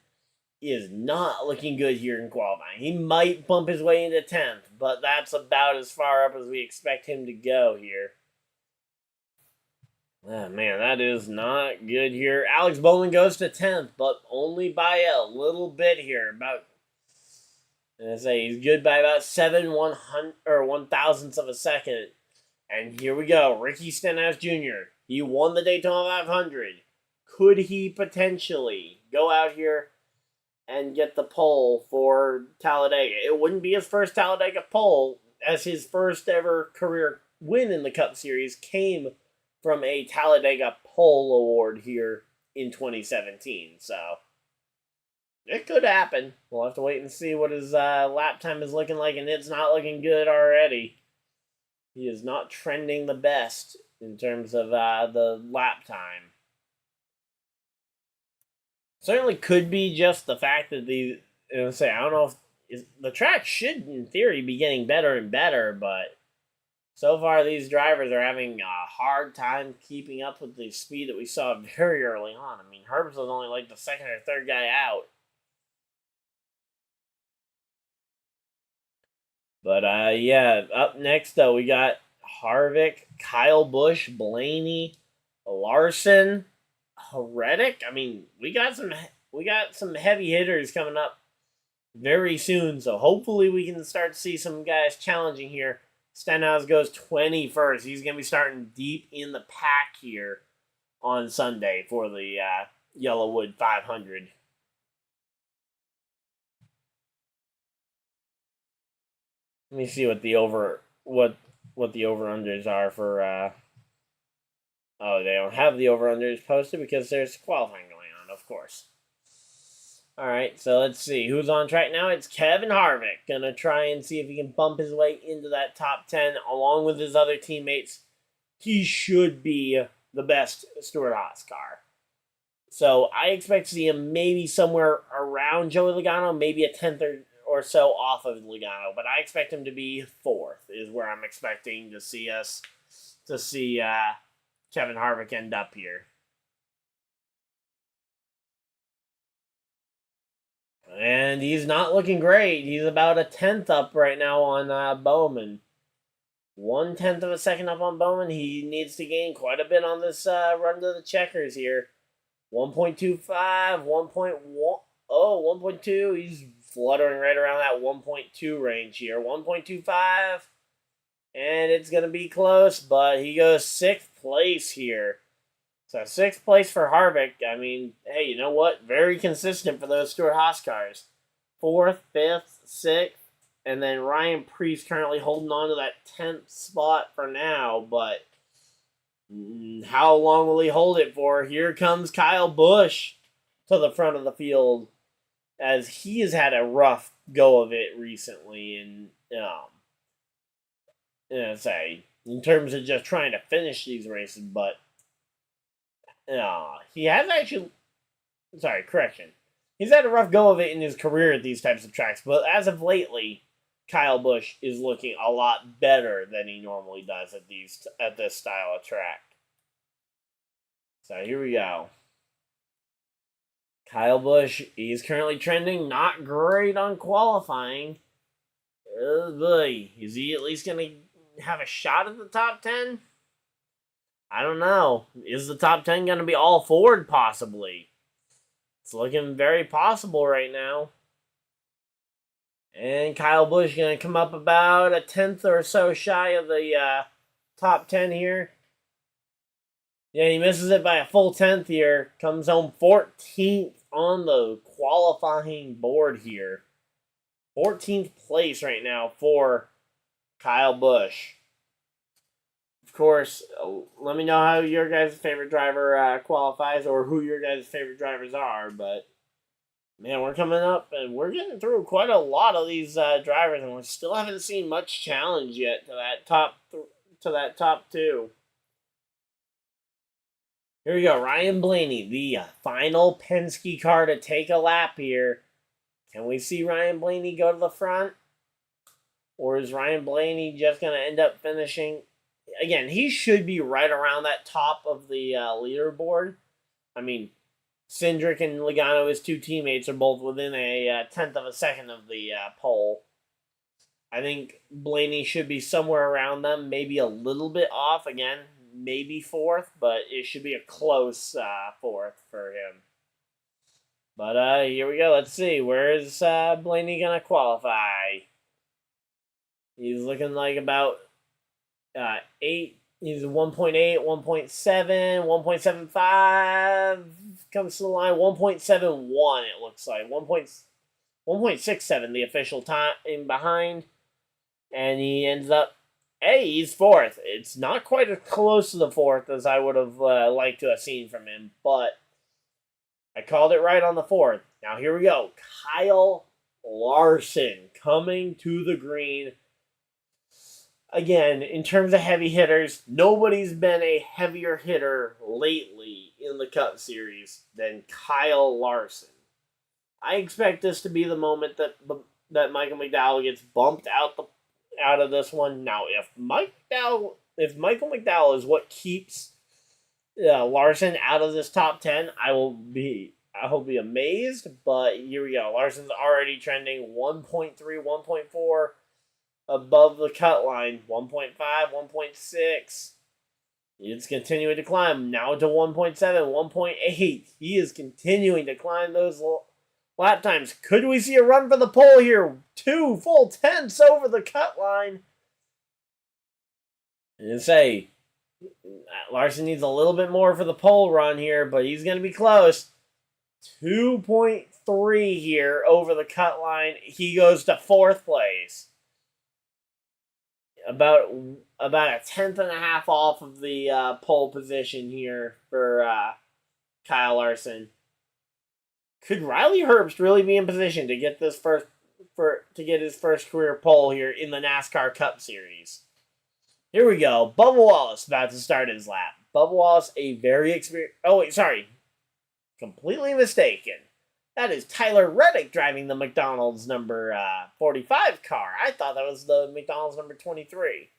is not looking good here in qualifying. He might bump his way into 10th, but that's about as far up as we expect him to go here. Oh, man, that is not good here. Alex Bowman goes to 10th, but only by a little bit here. He's good by about 1/1000th of a second. And here we go. Ricky Stenhouse Jr. He won the Daytona 500. Could he potentially go out here and get the pole for Talladega? It wouldn't be his first Talladega pole, as his first ever career win in the Cup Series came from a Talladega pole award here in 2017. So it could happen. We'll have to wait and see what his lap time is looking like, and it's not looking good already. He is not trending the best in terms of the lap time. Certainly could be just the fact that I don't know if the track should, in theory, be getting better and better, but so far these drivers are having a hard time keeping up with the speed that we saw very early on. I mean, Herbst was only like the second or third guy out. But yeah, up next though we got Harvick, Kyle Busch, Blaney, Larson, Reddick. I mean, we got some heavy hitters coming up very soon, so hopefully we can start to see some guys challenging here. Stenhouse goes 21st. He's going to be starting deep in the pack here on Sunday for the Yellowwood 500. Let me see what the over-unders are for... they don't have the over-unders posted because there's qualifying going on, of course. All right, so let's see. Who's on track now? It's Kevin Harvick. Going to try and see if he can bump his way into that top 10 along with his other teammates. He should be the best Stewart-Haas car. So I expect to see him maybe somewhere around Joey Logano, maybe a 10th or so off of Logano. But I expect him to be 4th is where I'm expecting to see Kevin Harvick end up here. And he's not looking great. He's about a 10th up right now on Bowman. 1/10 of a second up on Bowman. He needs to gain quite a bit on this run to the checkers here. 1.25, 1.1, 1.2. He's fluttering right around that 1.2 range here. 1.25. And it's going to be close, but he goes 6th place here. So 6th place for Harvick. I mean, hey, you know what? Very consistent for those Stewart-Haas cars. 4th, 5th, 6th. And then Ryan Preece currently holding on to that 10th spot for now, but how long will he hold it for? Here comes Kyle Busch to the front of the field, as he has had a rough go of it recently, and in terms of just trying to finish these races, but he has actually, correction. He's had a rough go of it in his career at these types of tracks, but as of lately, Kyle Busch is looking a lot better than he normally does at this style of track. So here we go. Kyle Busch, he's currently trending not great on qualifying. Oh boy, is he at least going to have a shot at the top 10? I don't know. Is the top 10 going to be all Ford, possibly? It's looking very possible right now. And Kyle Busch going to come up about a 10th or so shy of the top 10 here. Yeah, he misses it by a full 10th here. Comes home 14th on the qualifying board here. 14th place right now for Kyle Busch. Of course, let me know how your guys' favorite driver qualifies, or who your guys' favorite drivers are. But, man, we're coming up, and we're getting through quite a lot of these drivers, and we still haven't seen much challenge yet to that top two. Here we go, Ryan Blaney, the final Penske car to take a lap here. Can we see Ryan Blaney go to the front? Or is Ryan Blaney just going to end up finishing? Again, he should be right around that top of the leaderboard. I mean, Cindric and Logano, his two teammates, are both within a 10th of a second of the pole. I think Blaney should be somewhere around them, maybe a little bit off. Again, maybe fourth, but it should be a close fourth for him. But here we go. Let's see. Where is Blaney going to qualify? He's looking like about 8. He's 1.8, 1.7, 1.75. Comes to the line. 1.71, it looks like. 1.67, the official time behind. And he ends up, hey, he's fourth. It's not quite as close to the fourth as I would have liked to have seen from him, but I called it right on the fourth. Now here we go. Kyle Larson coming to the green. Again, in terms of heavy hitters, nobody's been a heavier hitter lately in the Cup Series than Kyle Larson. I expect this to be the moment that Michael McDowell gets bumped out of this one. Now, if Michael McDowell is what keeps Larson out of this top 10, I will be amazed. But here we go. Larson's already trending 1.3, 1.4 above the cut line. 1.5, 1.6. It's continuing to climb. Now to 1.7, 1.8. He is continuing to climb those lap times. Could we see a run for the pole here? 2 full tenths over the cut line. And say, Larson needs a little bit more for the pole run here, but he's going to be close. 2.3 here over the cut line. He goes to fourth place. About a tenth and a half off of the pole position here for Kyle Larson. Could Riley Herbst really be in position to get his first career pole here in the NASCAR Cup Series? Here we go. Bubba Wallace about to start his lap. Bubba Wallace, a very experienced... Oh, wait, sorry. Completely mistaken. That is Tyler Reddick driving the McDonald's number 45 car. I thought that was the McDonald's number 23.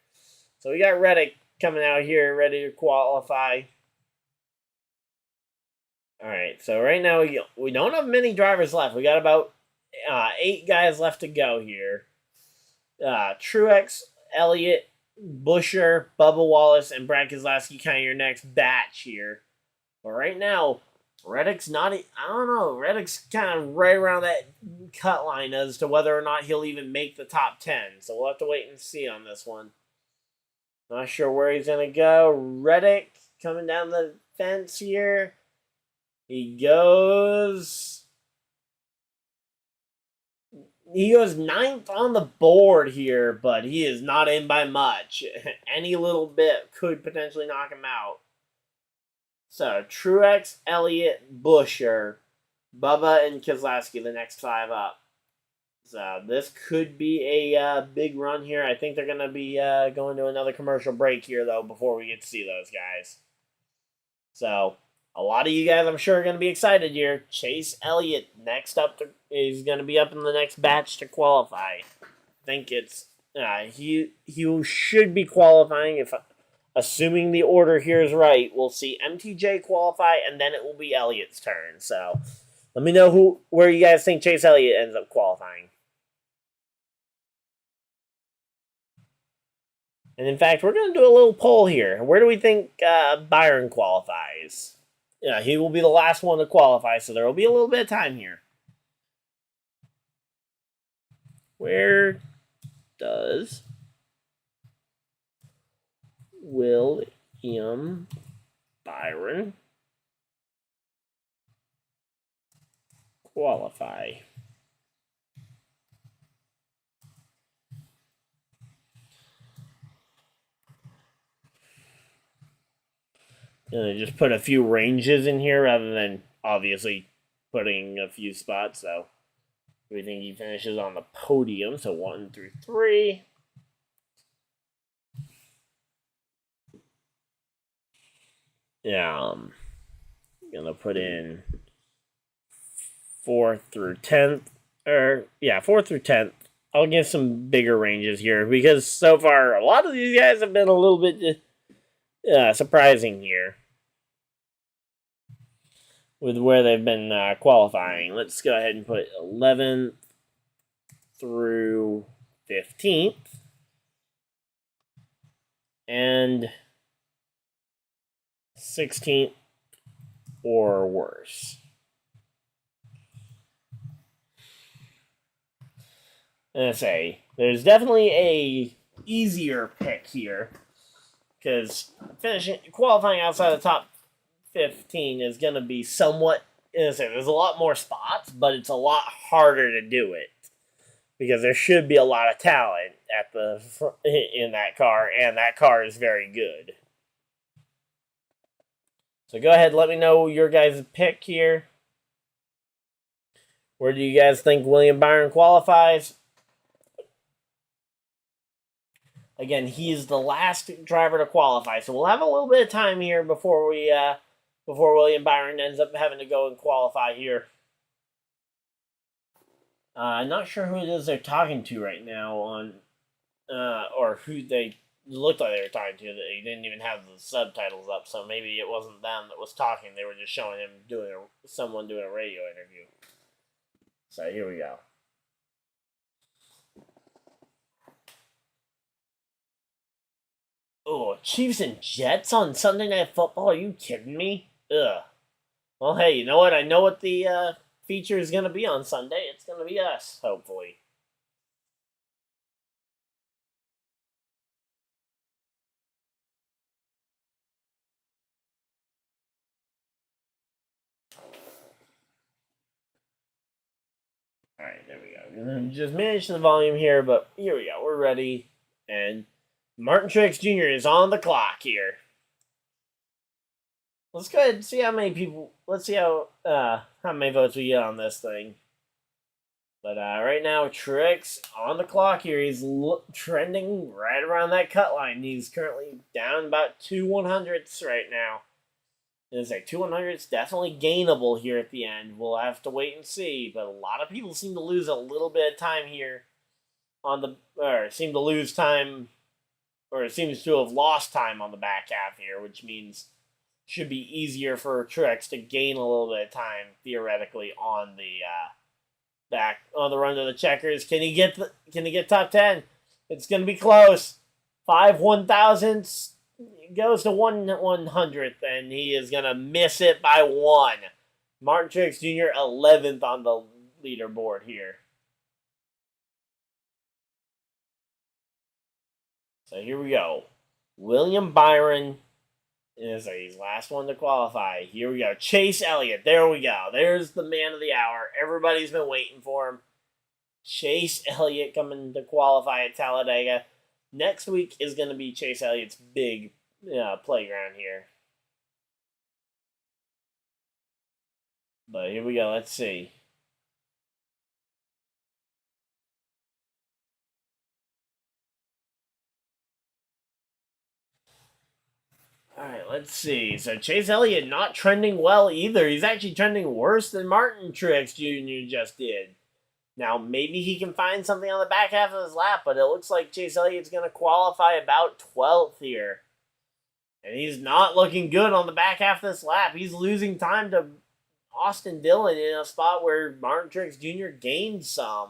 So we got Reddick coming out here ready to qualify. All right, so right now we don't have many drivers left. We got about 8 guys left to go here. Truex, Elliott, Buescher, Bubba Wallace, and Brad Keselowski kind of your next batch here. But right now, Reddick's not... I don't know. Reddick's kind of right around that cut line as to whether or not he'll even make the top 10. So we'll have to wait and see on this one. Not sure where he's going to go. Reddick coming down the fence here. He goes... he goes 9th on the board here, but he is not in by much. Any little bit could potentially knock him out. So, Truex, Elliott, Buescher, Bubba, and Keselowski, the next 5 up. So, this could be a big run here. I think they're going to be going to another commercial break here, though, before we get to see those guys. So, a lot of you guys, I'm sure, are going to be excited here. Chase Elliott, next up, is going to be up in the next batch to qualify. I think it's, he should be qualifying, if assuming the order here is right. We'll see MTJ qualify, and then it will be Elliott's turn. So, let me know where you guys think Chase Elliott ends up qualifying. And in fact, we're going to do a little poll here. Where do we think Byron qualifies? Yeah, he will be the last one to qualify, so there will be a little bit of time here. Where does William Byron qualify? Just put a few ranges in here rather than obviously putting a few spots. So we think he finishes on the podium. So 1 through 3. Yeah, I'm gonna put in 4th through 10th. 4th through 10th. I'll give some bigger ranges here because so far a lot of these guys have been a little bit surprising here with where they've been qualifying. Let's go ahead and put 11th through 15th. And 16th or worse. And I say, there's definitely a easier pick here. Because qualifying outside the top 15 is going to be somewhat, there's a lot more spots, but it's a lot harder to do it. Because there should be a lot of talent in that car, and that car is very good. So go ahead, let me know your guys' pick here. Where do you guys think William Byron qualifies? Again, he's the last driver to qualify, so we'll have a little bit of time here before William Byron ends up having to go and qualify here. I'm not sure who it is they're talking to right now on, or who they looked like they were talking to. They didn't even have the subtitles up, so maybe it wasn't them that was talking. They were just showing him someone doing a radio interview. So here we go. Oh, Chiefs and Jets on Sunday Night Football? Are you kidding me? Ugh. Well, hey, you know what? I know what the feature is going to be on Sunday. It's going to be us, hopefully. Alright, there we go. I'm going to just manage the volume here, but here we go. We're ready. And Martin Truex Jr. is on the clock here. Let's go ahead and see how many people. Let's see how many votes we get on this thing. But right now, Truex on the clock here. He's trending right around that cut line. He's currently down about 2 100ths right now. It's like 2 100ths definitely gainable here at the end. We'll have to wait and see. But a lot of people seem to lose a little bit of time here seem to lose time, or it seems to have lost time on the back half here, which means should be easier for Truex to gain a little bit of time theoretically on the run to the checkers. Can he get top 10? It's going to be close. 5 1,000ths goes to 1 100th, and he is going to miss it by 1. Martin Truex Jr. 11th on the leaderboard here. So here we go. William Byron is his last one to qualify. Here we go. Chase Elliott. There we go. There's the man of the hour. Everybody's been waiting for him. Chase Elliott coming to qualify at Talladega. Next week is going to be Chase Elliott's big playground here. But here we go. Let's see. All right, let's see. So Chase Elliott not trending well either. He's actually trending worse than Martin Truex Jr. just did. Now, maybe he can find something on the back half of his lap, but it looks like Chase Elliott's going to qualify about 12th here. And he's not looking good on the back half of this lap. He's losing time to Austin Dillon in a spot where Martin Truex Jr. gained some.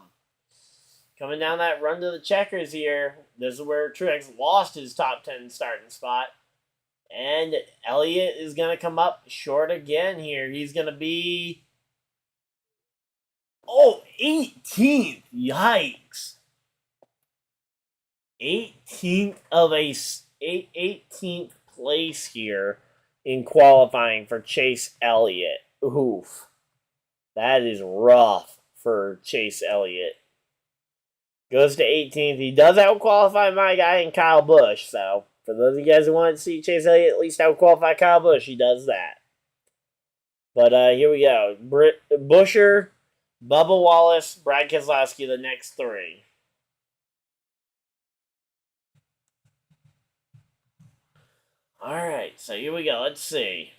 Coming down that run to the checkers here. This is where Truex lost his top 10 starting spot. And Elliott is going to come up short again here. He's going to be... 18th. Yikes. 18th place here in qualifying for Chase Elliott. Oof. That is rough for Chase Elliott. Goes to 18th. He does out-qualify my guy in Kyle Busch, so for those of you guys who want to see Chase Elliott at least out-qualify Kyle Busch, he does that. But here we go. Buescher, Bubba Wallace, Brad Keselowski, the next three. Alright, so here we go. Let's see.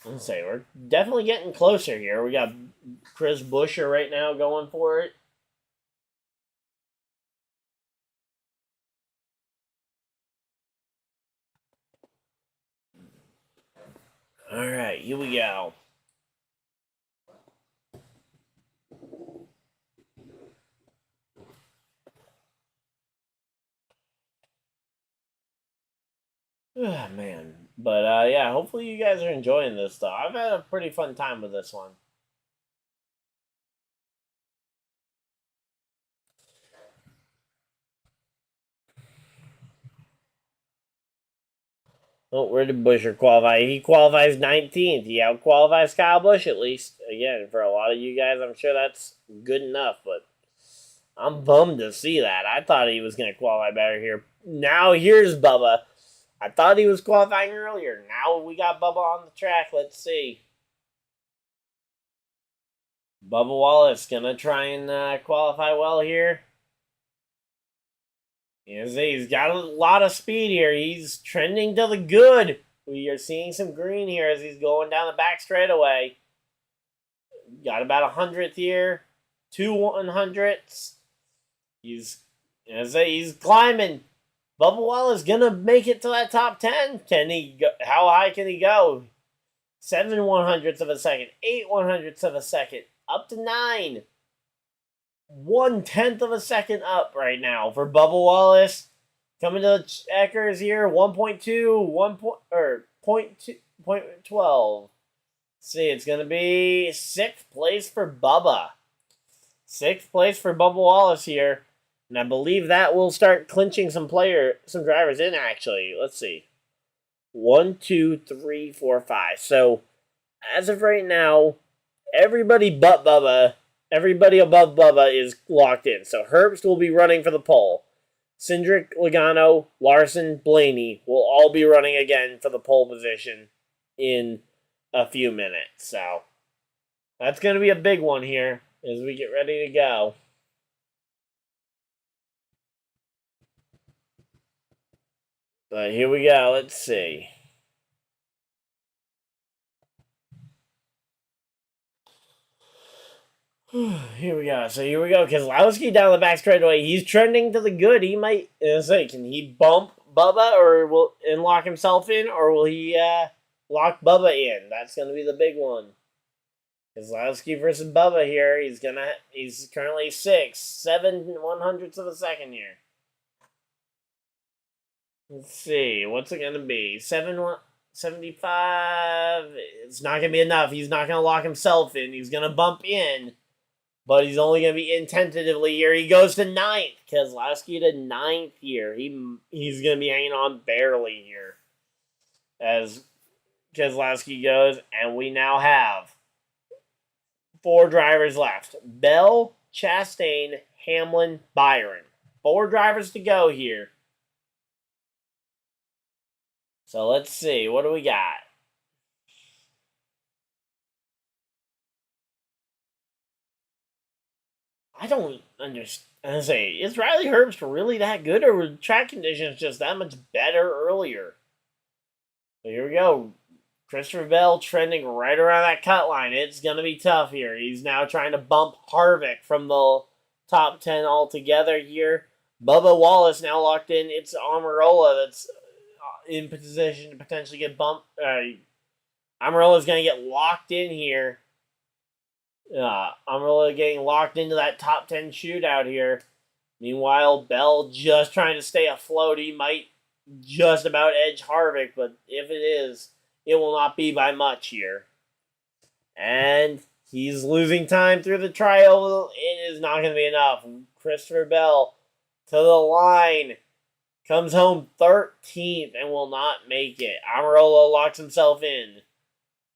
We're definitely getting closer here. We got Chris Buescher right now going for it. Alright, here we go. Oh, man. But, yeah, hopefully you guys are enjoying this, though. I've had a pretty fun time with this one. Oh, where did Buescher qualify? He qualifies 19th. He out-qualifies Kyle Busch, at least. Again, for a lot of you guys, I'm sure that's good enough, but I'm bummed to see that. I thought he was going to qualify better here. Now, here's Bubba. I thought he was qualifying earlier. Now we got Bubba on the track. Let's see. Bubba Wallace going to try and qualify well here. He's got a lot of speed here. He's trending to the good. We are seeing some green here as he's going down the back straightaway. Got about 100th here. 2 100ths. He's climbing. Bubba Wallace gonna make it to that top 10. Can he go? How high can he go? 7 100ths of a second. 8 100ths of a second. Up to 9. 1/10 of a second up right now for Bubba Wallace. Coming to the checkers here. 1.2. 0.12. See, it's going to be 6th place for Bubba. 6th place for Bubba Wallace here. And I believe that will start clinching some drivers in, actually. Let's see. 1, 2, 3, 4, 5. So, as of right now, everybody but Bubba, everybody above Bubba is locked in. So, Herbst will be running for the pole. Cindric, Logano, Larson, Blaney will all be running again for the pole position in a few minutes. So, that's going to be a big one here as we get ready to go. But here we go. Let's see. Here we go. So here we go. Keselowski down the back straightaway. He's trending to the good. He might say, can he bump Bubba and lock himself in, or will he lock Bubba in? That's going to be the big one. Keselowski versus Bubba here. He's currently 6, 7 100ths of a second here. Let's see. What's it going to be? 75. It's not going to be enough. He's not going to lock himself in. He's going to bump in. But he's only going to be in tentatively here. He goes to 9th. Keselowski to 9th here. He's going to be hanging on barely here as Keselowski goes. And we now have 4 drivers left. Bell, Chastain, Hamlin, Byron. 4 drivers to go here. So let's see. What do we got? I don't understand. I say, is Riley Herbst really that good, or were track conditions just that much better earlier? So here we go. Christopher Bell trending right around that cut line. It's going to be tough here. He's now trying to bump Harvick from the top 10 altogether here. Bubba Wallace now locked in. It's Almirola that's in position to potentially get bumped. Almirola's going to get locked in here. Almirola getting locked into that top 10 shootout here. Meanwhile, Bell just trying to stay afloat. He might just about edge Harvick, but if it is, it will not be by much here. And he's losing time through the trial. It is not going to be enough. Christopher Bell to the line. Comes home 13th and will not make it. Almirola locks himself in.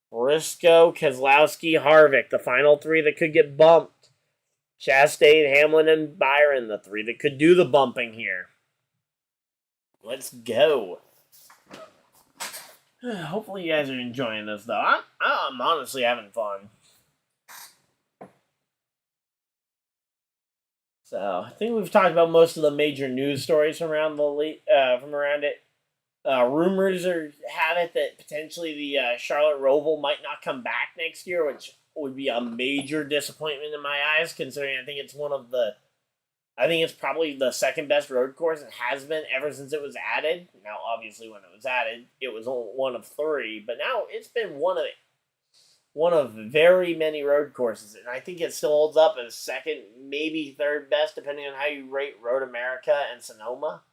Briscoe, Keselowski, Harvick, the final 3 that could get bumped. Chastain, Hamlin, and Byron, the 3 that could do the bumping here. Let's go. Hopefully you guys are enjoying this, though. I'm honestly having fun. So I think we've talked about most of the major news stories from around it. Rumors have it that potentially the Charlotte Roval might not come back next year, which would be a major disappointment in my eyes, considering I think it's probably the second best road course it has been ever since it was added. Now, obviously, when it was added, it was only one of 3, but now it's been one of very many road courses, and I think it still holds up as second, maybe third best, depending on how you rate Road America and Sonoma.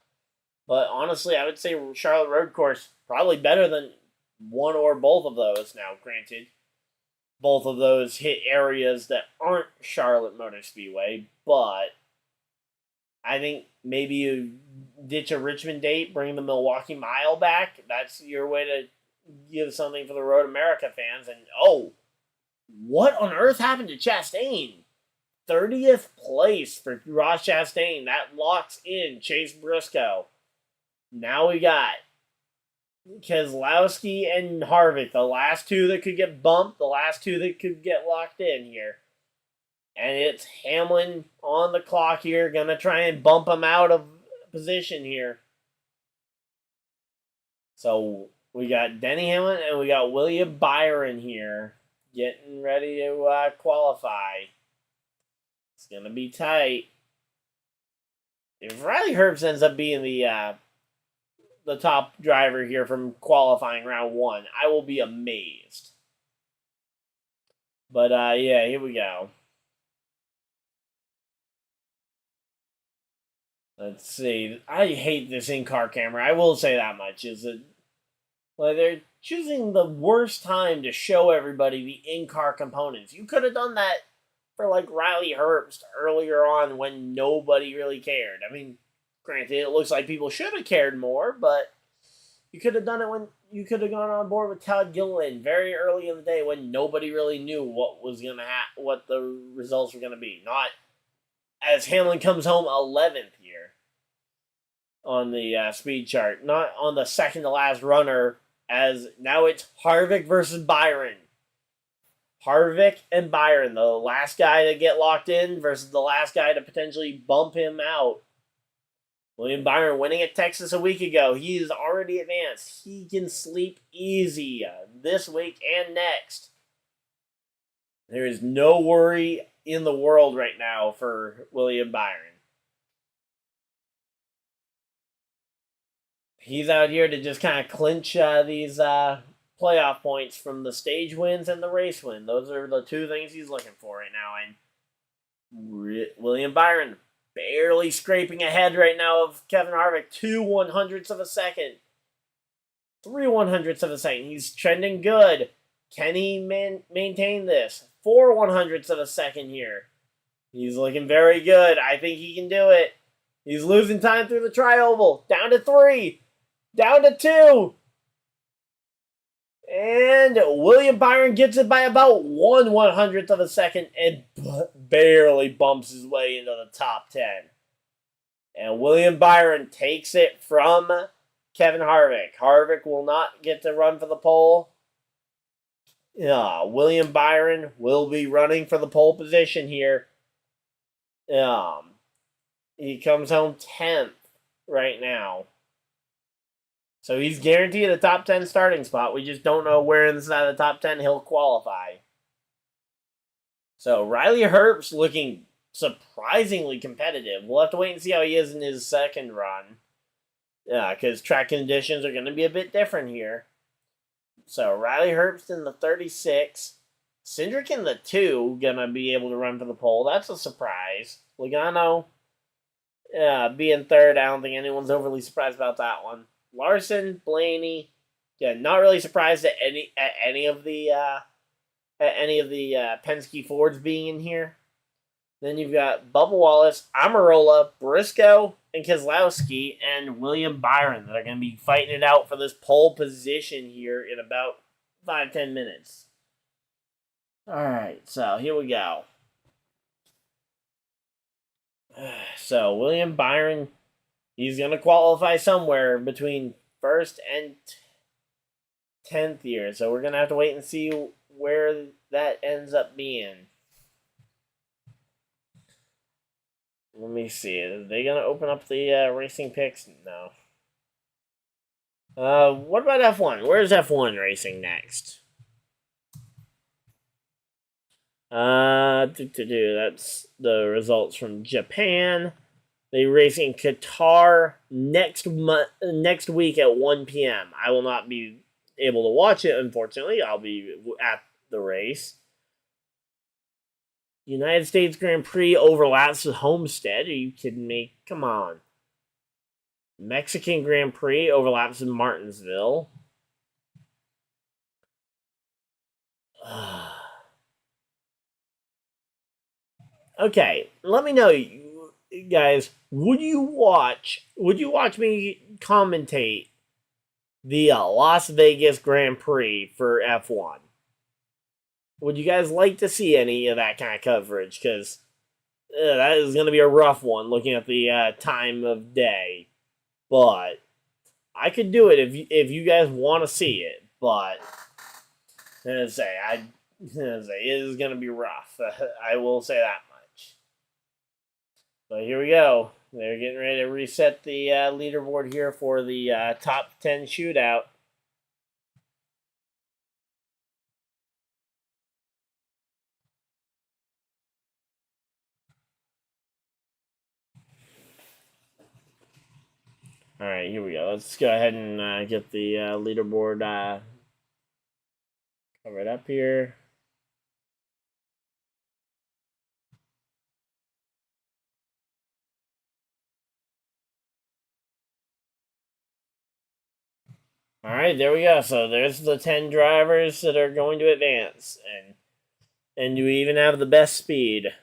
But honestly, I would say Charlotte Road Course probably better than one or both of those. Now, granted, both of those hit areas that aren't Charlotte Motor Speedway, but I think maybe you ditch a Richmond date, bring the Milwaukee Mile back. That's your way to give something for the Road America fans. And, what on earth happened to Chastain? 30th place for Ross Chastain. That locks in Chase Briscoe. Now we got Keselowski and Harvick, the last 2 that could get bumped, the last 2 that could get locked in here. And it's Hamlin on the clock here, going to try and bump him out of position here. So we got Denny Hamlin and we got William Byron here getting ready to qualify. It's going to be tight. If Riley Herbst ends up being the top driver here from qualifying round 1, I will be amazed. But, yeah, here we go. Let's see. I hate this in-car camera. I will say that much. They're choosing the worst time to show everybody the in-car components. You could have done that for, Riley Herbst earlier on when nobody really cared. I mean, granted, it looks like people should have cared more, but you could have done it when you could have gone on board with Todd Gilliland very early in the day when nobody really knew what the results were going to be. Not as Hamlin comes home 11th here on the speed chart, not on the second to last runner, as now it's Harvick versus Byron. Harvick and Byron, the last guy to get locked in versus the last guy to potentially bump him out. William Byron winning at Texas a week ago. He is already advanced. He can sleep easy this week and next. There is no worry in the world right now for William Byron. He's out here to just kind of clinch these playoff points from the stage wins and the race win. Those are the 2 things he's looking for right now. And William Byron barely scraping ahead right now of Kevin Harvick. 2 100ths of a second. 3 100ths of a second. He's trending good. Can he maintain this? 4 100ths of a second here. He's looking very good. I think he can do it. He's losing time through the tri-oval. Down to 3. Down to 2. And William Byron gets it by about 1/100th of a second and barely bumps his way into the top 10. And William Byron takes it from Kevin Harvick. Harvick will not get to run for the pole. William Byron will be running for the pole position here. He comes home 10th right now. So he's guaranteed a top 10 starting spot. We just don't know where inside the top 10 he'll qualify. So Riley Herbst looking surprisingly competitive. We'll have to wait and see how he is in his second run. Because track conditions are going to be a bit different here. So Riley Herbst in the 36. Cindric in the 2, going to be able to run for the pole. That's a surprise. Logano being third. I don't think anyone's overly surprised about that one. Larson, Blaney, not really surprised at any of the Penske Fords being in here. Then you've got Bubba Wallace, Amarola, Briscoe, and Keselowski, and William Byron that are going to be fighting it out for this pole position here in about 5-10 minutes. All right, so here we go. So William Byron, he's going to qualify somewhere between 1st and 10th here. So we're going to have to wait and see where that ends up being. Let me see. Are they going to open up the racing picks? No. What about F1? Where's F1 racing next? That's the results from Japan. They race in Qatar next week at 1 p.m. I will not be able to watch it, unfortunately. I'll be at the race. United States Grand Prix overlaps with Homestead. Are you kidding me? Come on. Mexican Grand Prix overlaps in Martinsville. Okay, let me know, you guys. Would you watch me commentate the Las Vegas Grand Prix for F1? Would you guys like to see any of that kind of coverage? Because that is going to be a rough one, looking at the time of day. But I could do it if you guys want to see it. But it is going to be rough. I will say that much. But here we go. They're getting ready to reset the leaderboard here for the top 10 shootout. All right, here we go. Let's go ahead and get the leaderboard covered up here. All right, there we go. So there's the 10 drivers that are going to advance, and you even have the best speed.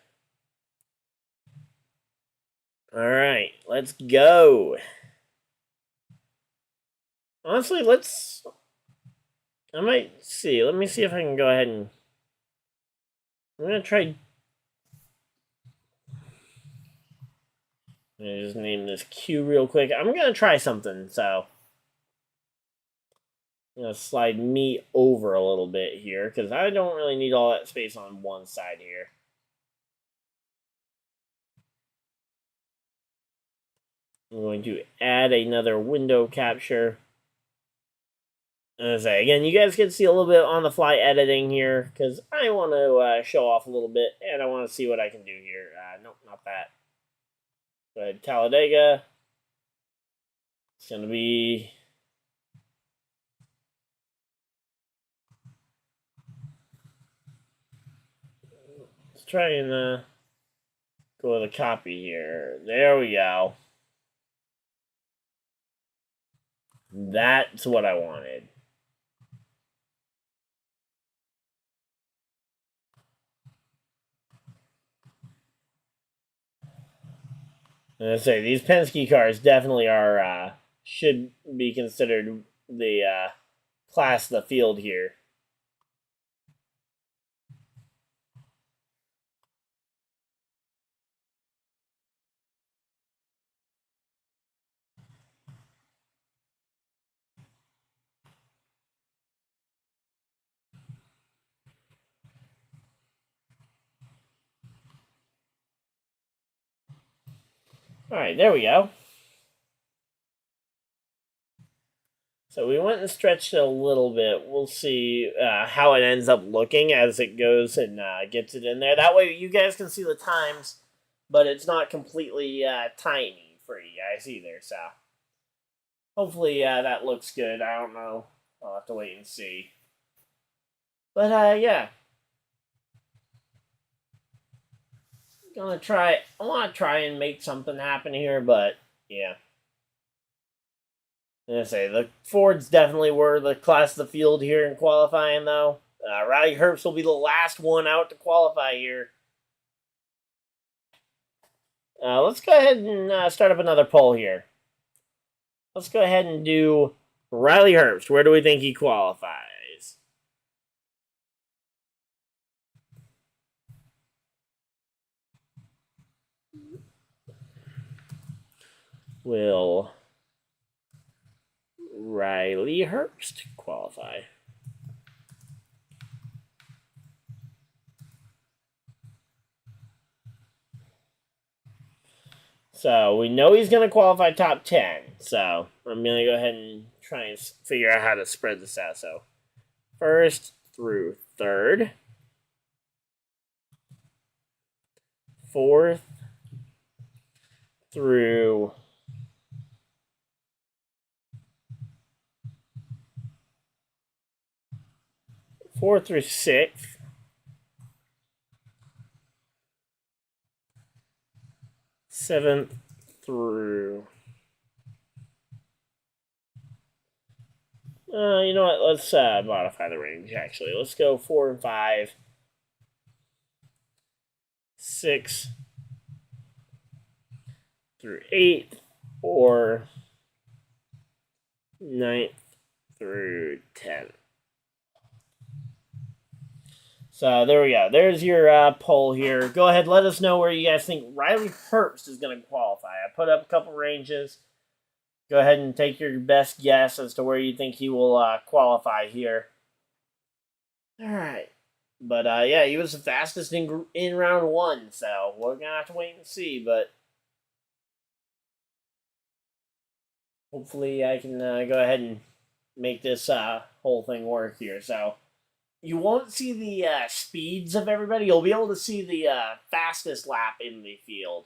All right, let's go. Honestly, I might see. Let me see if I can go ahead and... I'm going to try... Let me just name this queue real quick. I'm going to try something, so... I'm going to slide me over a little bit here, because I don't really need all that space on one side here. I'm going to add another window capture. As I say, again, you guys can see a little bit on the fly editing here, because I want to show off a little bit, and I want to see what I can do here. Nope, not that. But Talladega, it's going to be... Let's try and go with a copy here. There we go. That's what I wanted. And I say, these Penske cars definitely are, should be considered the class of the field here. All right, there we go. So we went and stretched it a little bit. We'll see how it ends up looking as it goes and gets it in there. That way you guys can see the times, but it's not completely tiny for you guys either. So hopefully that looks good. I don't know. I'll have to wait and see. But yeah. I want to try and make something happen here, but yeah. I say the Fords definitely were the class of the field here in qualifying, though. Riley Herbst will be the last one out to qualify here. Let's go ahead and start up another poll here. Let's go ahead and do Riley Herbst. Where do we think he qualifies? Will Riley Herbst qualify? So we know he's going to qualify top 10. So I'm going to go ahead and try and figure out how to spread this out. So first through third, fourth through sixth, seventh through. You know what? Let's modify the range. Actually, let's go 4 and 5, 6 through 8, or 9th through 10. So there we go. There's your poll here. Go ahead, let us know where you guys think Riley Herbst is going to qualify. I put up a couple ranges. Go ahead and take your best guess as to where you think he will qualify here. All right. But yeah, he was the fastest in round 1, so we're going to have to wait and see. But hopefully I can go ahead and make this whole thing work here. So you won't see the speeds of everybody. You'll be able to see the fastest lap in the field.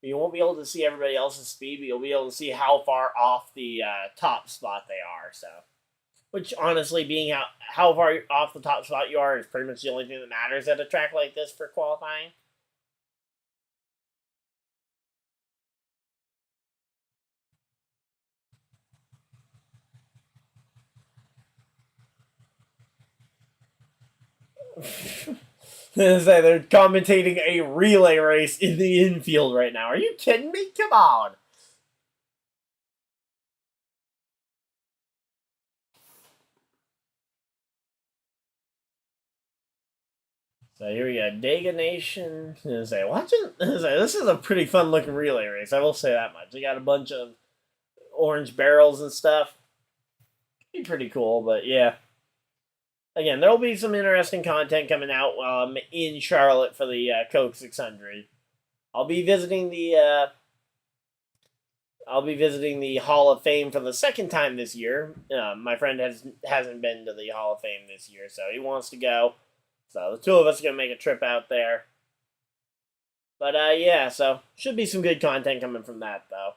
You won't be able to see everybody else's speed, but you'll be able to see how far off the top spot they are. So, which honestly, being how far off the top spot you are is pretty much the only thing that matters at a track like this for qualifying. They're commentating a relay race in the infield right now. Are you kidding me? Come on. So here we go, Dega Nation. This is a pretty fun looking relay race. I will say that much. They got a bunch of orange barrels and stuff. Be pretty cool, but yeah. Again, there will be some interesting content coming out while I'm in Charlotte for the Coke 600. I'll be visiting the Hall of Fame for the second time this year. My friend hasn't been to the Hall of Fame this year, so he wants to go. So the two of us are gonna make a trip out there. But yeah, so should be some good content coming from that though.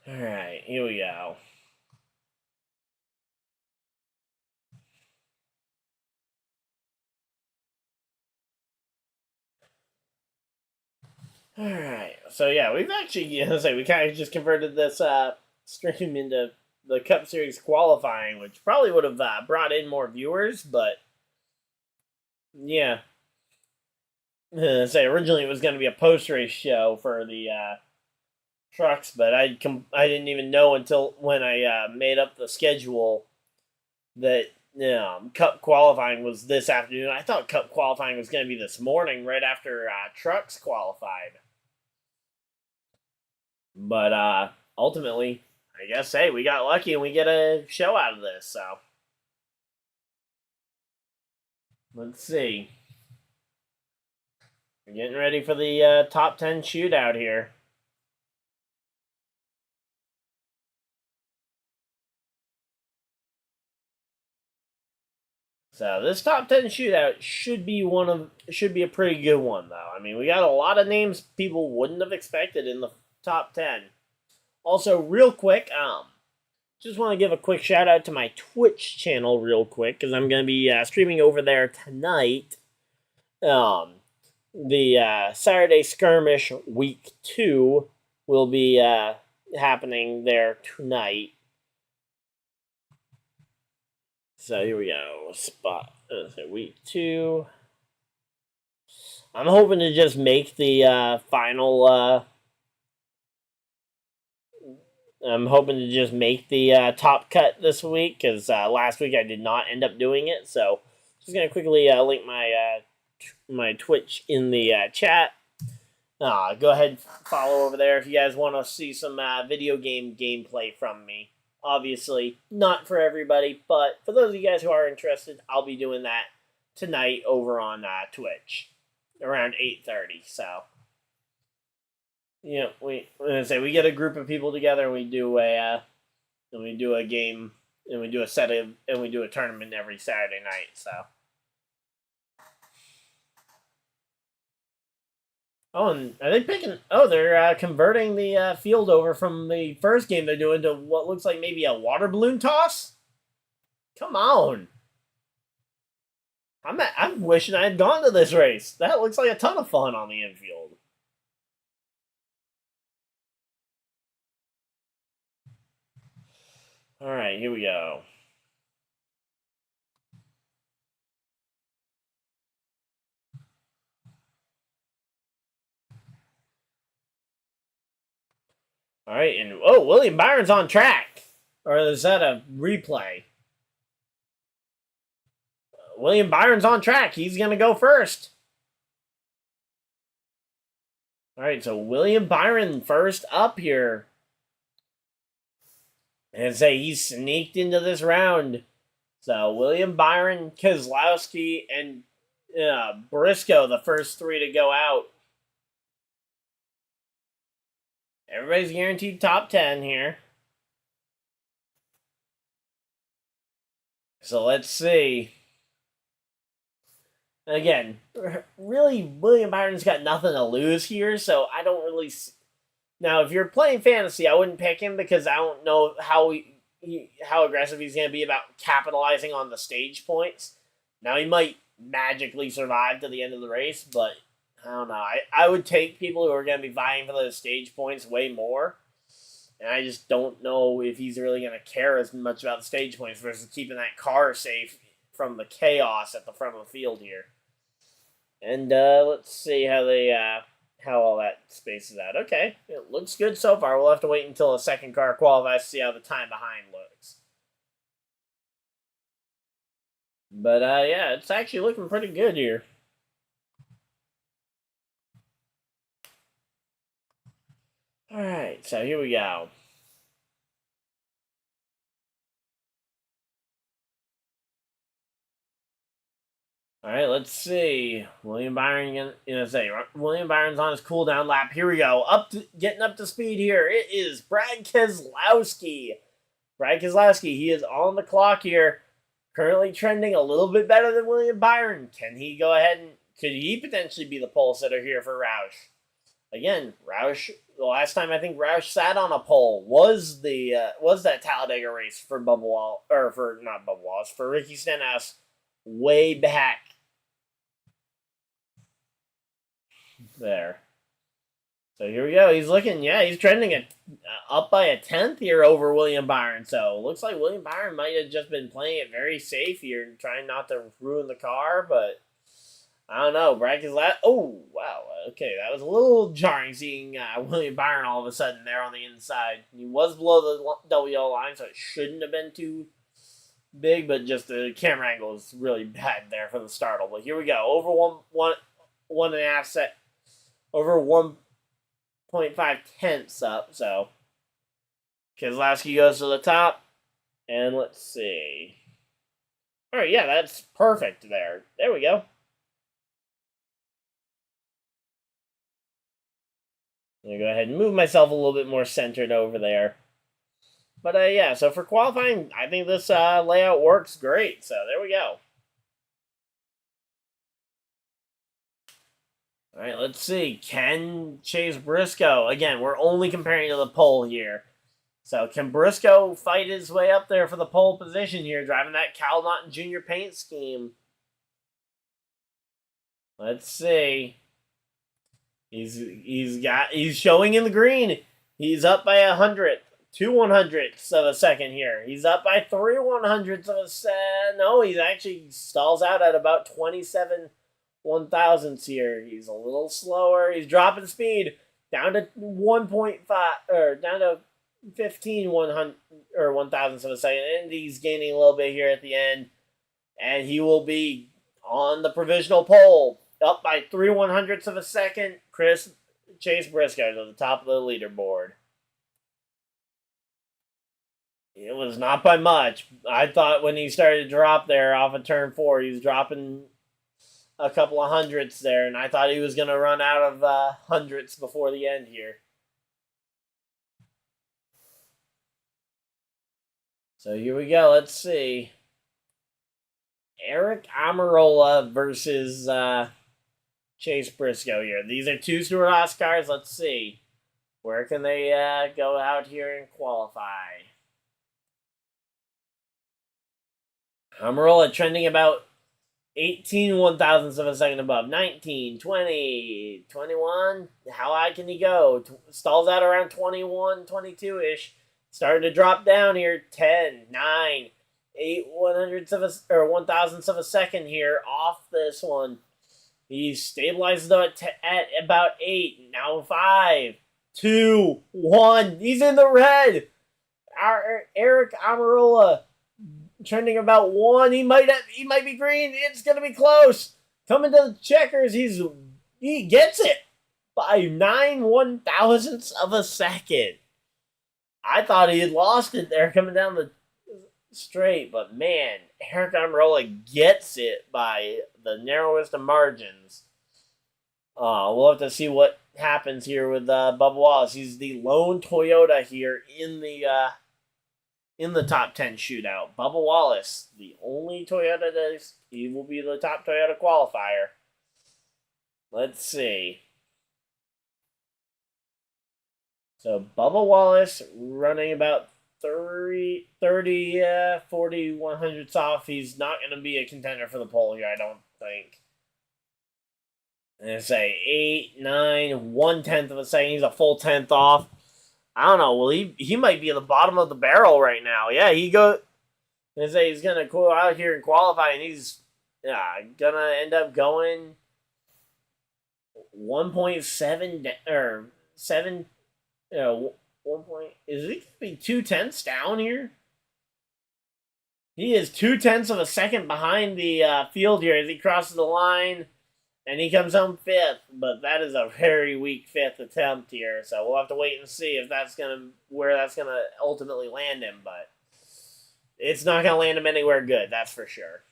Alright, here we go. Alright, so yeah, we've actually, we kind of just converted this stream into the Cup Series qualifying, which probably would have brought in more viewers, but yeah. Say originally it was going to be a post-race show for the trucks, but I didn't even know until when I made up the schedule that Cup qualifying was this afternoon. I thought Cup qualifying was going to be this morning, right after trucks qualified. But ultimately, I guess, hey, we got lucky and we get a show out of this. So let's see. We're getting ready for the top 10 shootout here. So this top 10 shootout should be a pretty good one, though. I mean, we got a lot of names people wouldn't have expected in the top 10. Also, real quick, just want to give a quick shout out to my Twitch channel real quick, because I'm going to be streaming over there tonight. The Saturday Skirmish Week 2 will be happening there tonight. So here we go. Week 2. I'm hoping to just make the final... I'm hoping to just make the top cut this week, because last week I did not end up doing it. So just going to quickly link my Twitch in the chat. Go ahead and follow over there if you guys want to see some video game gameplay from me. Obviously, not for everybody, but for those of you guys who are interested, I'll be doing that tonight over on Twitch around 8:30. So, yeah, we get a group of people together and we do a game and we do a tournament every Saturday night. So. Oh, and are they picking... Oh, they're converting the field over from the first game they're doing to what looks like maybe a water balloon toss? Come on. I'm wishing I had gone to this race. That looks like a ton of fun on the infield. All right, here we go. All right, and William Byron's on track. Or is that a replay? William Byron's on track. He's going to go first. All right, so William Byron first up here. And say he's sneaked into this round. So William Byron, Keselowski, and Briscoe, the first 3 to go out. Everybody's guaranteed top 10 here. So let's see. Again, really, William Byron's got nothing to lose here, so I don't really... Now, if you're playing fantasy, I wouldn't pick him because I don't know how aggressive he's going to be about capitalizing on the stage points. Now, he might magically survive to the end of the race, but I don't know. I would take people who are going to be vying for those stage points way more. And I just don't know if he's really going to care as much about the stage points versus keeping that car safe from the chaos at the front of the field here. And let's see how all that spaces out. Okay, it looks good so far. We'll have to wait until a second car qualifies to see how the time behind looks. But yeah, it's actually looking pretty good here. All right, so here we go. All right, let's see. William Byron's on his cool down lap. Here we go. Getting up to speed here. It is Brad Keselowski. Brad Keselowski, he is on the clock here. Currently trending a little bit better than William Byron. Can he go ahead and could he potentially be the pole sitter here for Roush? Again, Roush. The last time I think Roush sat on a pole was that Talladega race for for Ricky Stenhouse way back. There. So here we go. He's looking, yeah, he's trending up by a 10th here over William Byron. So looks like William Byron might have just been playing it very safe here and trying not to ruin the car, but I don't know. Brad is last. Oh, wow. Okay, that was a little jarring seeing William Byron all of a sudden there on the inside. He was below the WL line, so it shouldn't have been too big, but just the camera angle is really bad there for the startle. But here we go. Over one and a half set. Over 1.5 tenths up, so Keselowski goes to the top, and let's see. All right, yeah, that's perfect there. There we go. I'm going to go ahead and move myself a little bit more centered over there. But, yeah, so for qualifying, I think this layout works great, so there we go. All right, let's see. Can Chase Briscoe, again, we're only comparing to the pole here. So can Briscoe fight his way up there for the pole position here, driving that Cal Naughton Jr. paint scheme? Let's see. He's showing in the green. He's up by 2/100ths of a second here. He's up by 3/100ths of a second. No, he's actually stalls out at about 27 1,000ths here. He's a little slower. He's dropping speed down to 1.5 or down to 15 1,000ths of a second, and he's gaining a little bit here at the end, and he will be on the provisional pole, up by 3/100ths of a second. Chase Briscoe to the top of the leaderboard. It was not by much. I thought when he started to drop there off of turn 4, he was dropping a couple of hundredths there, and I thought he was going to run out of hundredths before the end here. So here we go. Let's see. Eric Almirola versus Chase Briscoe here. These are two Stewart-Haas cars. Let's see. Where can they go out here and qualify? Almirola trending about 18 1,000ths of a second above. 19, 20, 21. How high can he go? Stalls out around 21, 22-ish. Starting to drop down here. 10, 9, 8 1,000ths of a second here off this one. He stabilizes though at about 8. Now 5, 2, 1. He's in the red. Eric Almirola trending about 1. He might be green. It's gonna be close. Coming to the checkers. He gets it by 9 1,000ths of a second. I thought he had lost it there coming down the straight, but man, Eric Almirola gets it by the narrowest of margins. We'll have to see what happens here with Bubba Wallace. He's the lone Toyota here in the top 10 shootout. Bubba Wallace, the only Toyota he will be the top Toyota qualifier. Let's see. So Bubba Wallace running about 40 100ths off. He's not going to be a contender for the pole here, I don't think. And I say 8, 9, 1/10 of a second. He's a full 10th off. I don't know. Well, he might be at the bottom of the barrel right now. Yeah, he's gonna go out here and qualify, and he's gonna end up going 1.7 or 7. Is he gonna be 2/10ths down here? He is 2/10ths of a second behind the field here as he crosses the line. And he comes home 5th, but that is a very weak 5th attempt here. So we'll have to wait and see if where that's gonna ultimately land him. But it's not gonna land him anywhere good, that's for sure.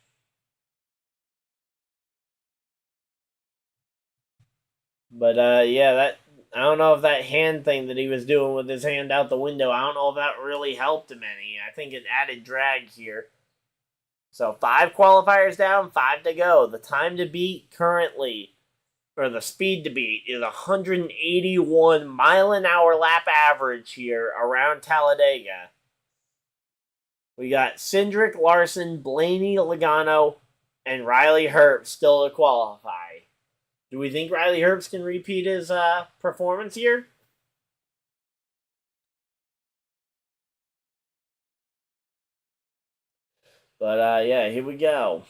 But yeah, I don't know if that hand thing that he was doing with his hand out the window, I don't know if that really helped him any. I think it added drag here. So 5 qualifiers down, 5 to go. The time to beat currently, or the speed to beat, is 181 mile-an-hour lap average here around Talladega. We got Cindric, Larson, Blaney, Logano, and Riley Herbst still to qualify. Do we think Riley Herbst can repeat his performance here? But, yeah, here we go.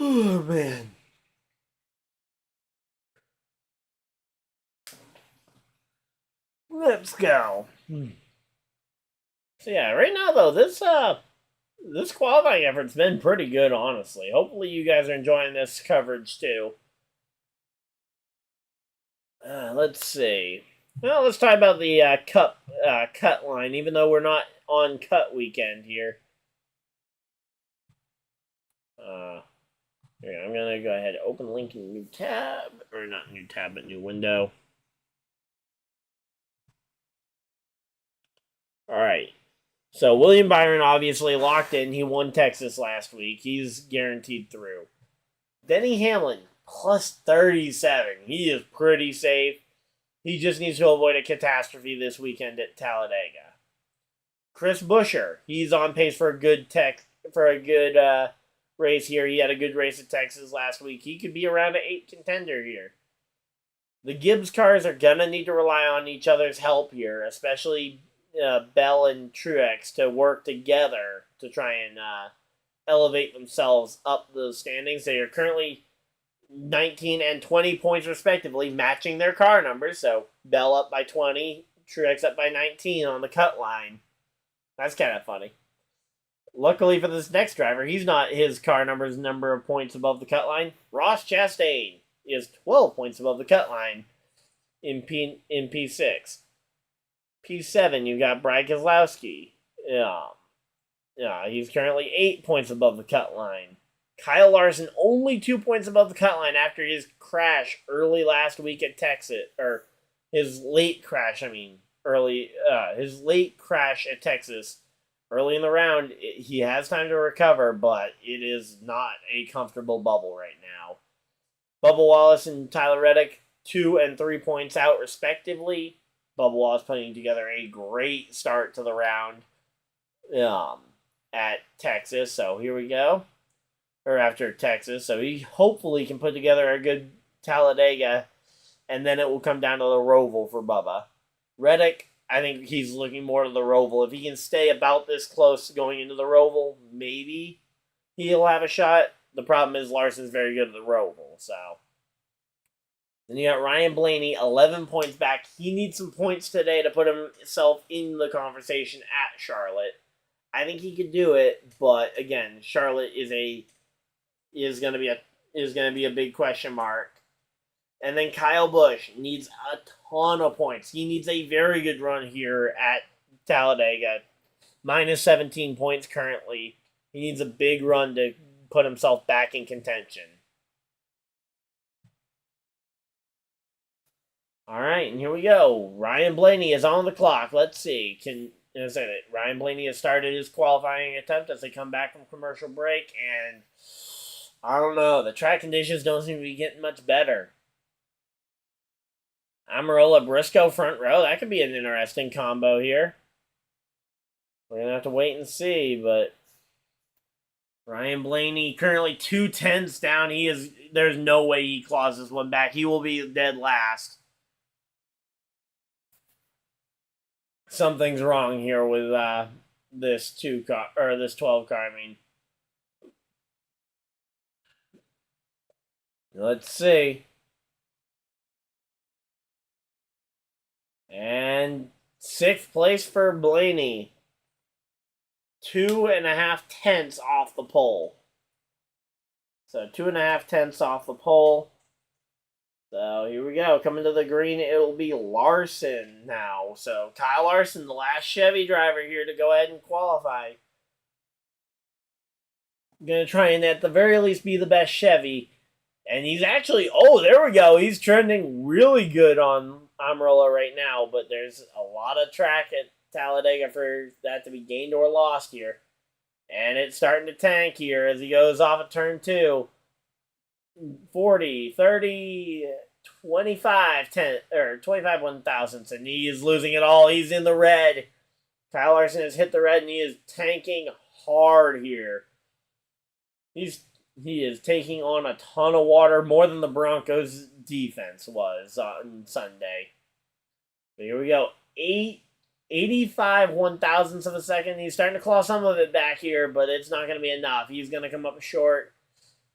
Oh, man. Let's go. So, yeah, right now, though, this qualifying effort's been pretty good, honestly. Hopefully you guys are enjoying this coverage, too. Let's see. Well, let's talk about the cut line, even though we're not on cut weekend here. Here, I'm going to go ahead and open link in a new tab. Or not new tab, but new window. All right. So William Byron obviously locked in. He won Texas last week. He's guaranteed through. Denny Hamlin, plus 37. He is pretty safe. He just needs to avoid a catastrophe this weekend at Talladega. Chris Buescher, he's on pace for a good race here. He had a good race at Texas last week. He could be around an 8 contender here. The Gibbs cars are going to need to rely on each other's help here, especially Bell and Truex to work together to try and elevate themselves up the standings. They are currently 19 and 20 points respectively, matching their car numbers. So Bell up by 20, Truex up by 19 on the cut line. That's kind of funny. Luckily for this next driver, he's not his car number of points above the cut line. Ross Chastain is 12 points above the cut line in P6. P7, you've got Brad Keselowski. Yeah, he's currently 8 points above the cut line. Kyle Larson only 2 points above the cut line after his crash early last week at Texas, or his late crash. His late crash at Texas. Early in the round, he has time to recover, but it is not a comfortable bubble right now. Bubba Wallace and Tyler Reddick, 2 and 3 points out respectively. Bubba Wallace putting together a great start to the round at Texas. So here we go. Or after Texas. So he hopefully can put together a good Talladega, and then it will come down to the Roval for Bubba. Reddick, I think he's looking more to the Roval. If he can stay about this close going into the Roval, maybe he'll have a shot. The problem is Larson's very good at the Roval, so. Then you got Ryan Blaney, 11 points back. He needs some points today to put himself in the conversation at Charlotte. I think he could do it, but again, Charlotte is going to be a big question mark. And then Kyle Busch needs a ton of points. He needs a very good run here at Talladega. Minus 17 points currently. He needs a big run to put himself back in contention. All right, and here we go. Ryan Blaney is on the clock. Let's see. Ryan Blaney has started his qualifying attempt as they come back from commercial break, and I don't know. The track conditions don't seem to be getting much better. Amarola Briscoe front row. That could be an interesting combo here. We're going to have to wait and see, but Ryan Blaney currently 2 tenths down. There's no way he claws this one back. He will be dead last. Something's wrong here with this 12 car. Let's see. And 6th place for Blaney. 2.5 tenths off the pole. So 2.5 tenths off the pole. So here we go. Coming to the green, it'll be Larson now. So Kyle Larson, the last Chevy driver here to go ahead and qualify. Going to try and at the very least be the best Chevy. And he's actually, there we go. He's trending really good on Amarola right now. But there's a lot of track at Talladega for that to be gained or lost here. And it's starting to tank here as he goes off of turn 2. 40, 30, 25, 10, or 25 1,000ths, and he is losing it all. He's in the red. Kyle Larson has hit the red, and he is tanking hard here. He is taking on a ton of water, more than the Broncos' defense was on Sunday. But here we go. 85 1,000ths of a second. He's starting to claw some of it back here, but it's not going to be enough. He's going to come up short.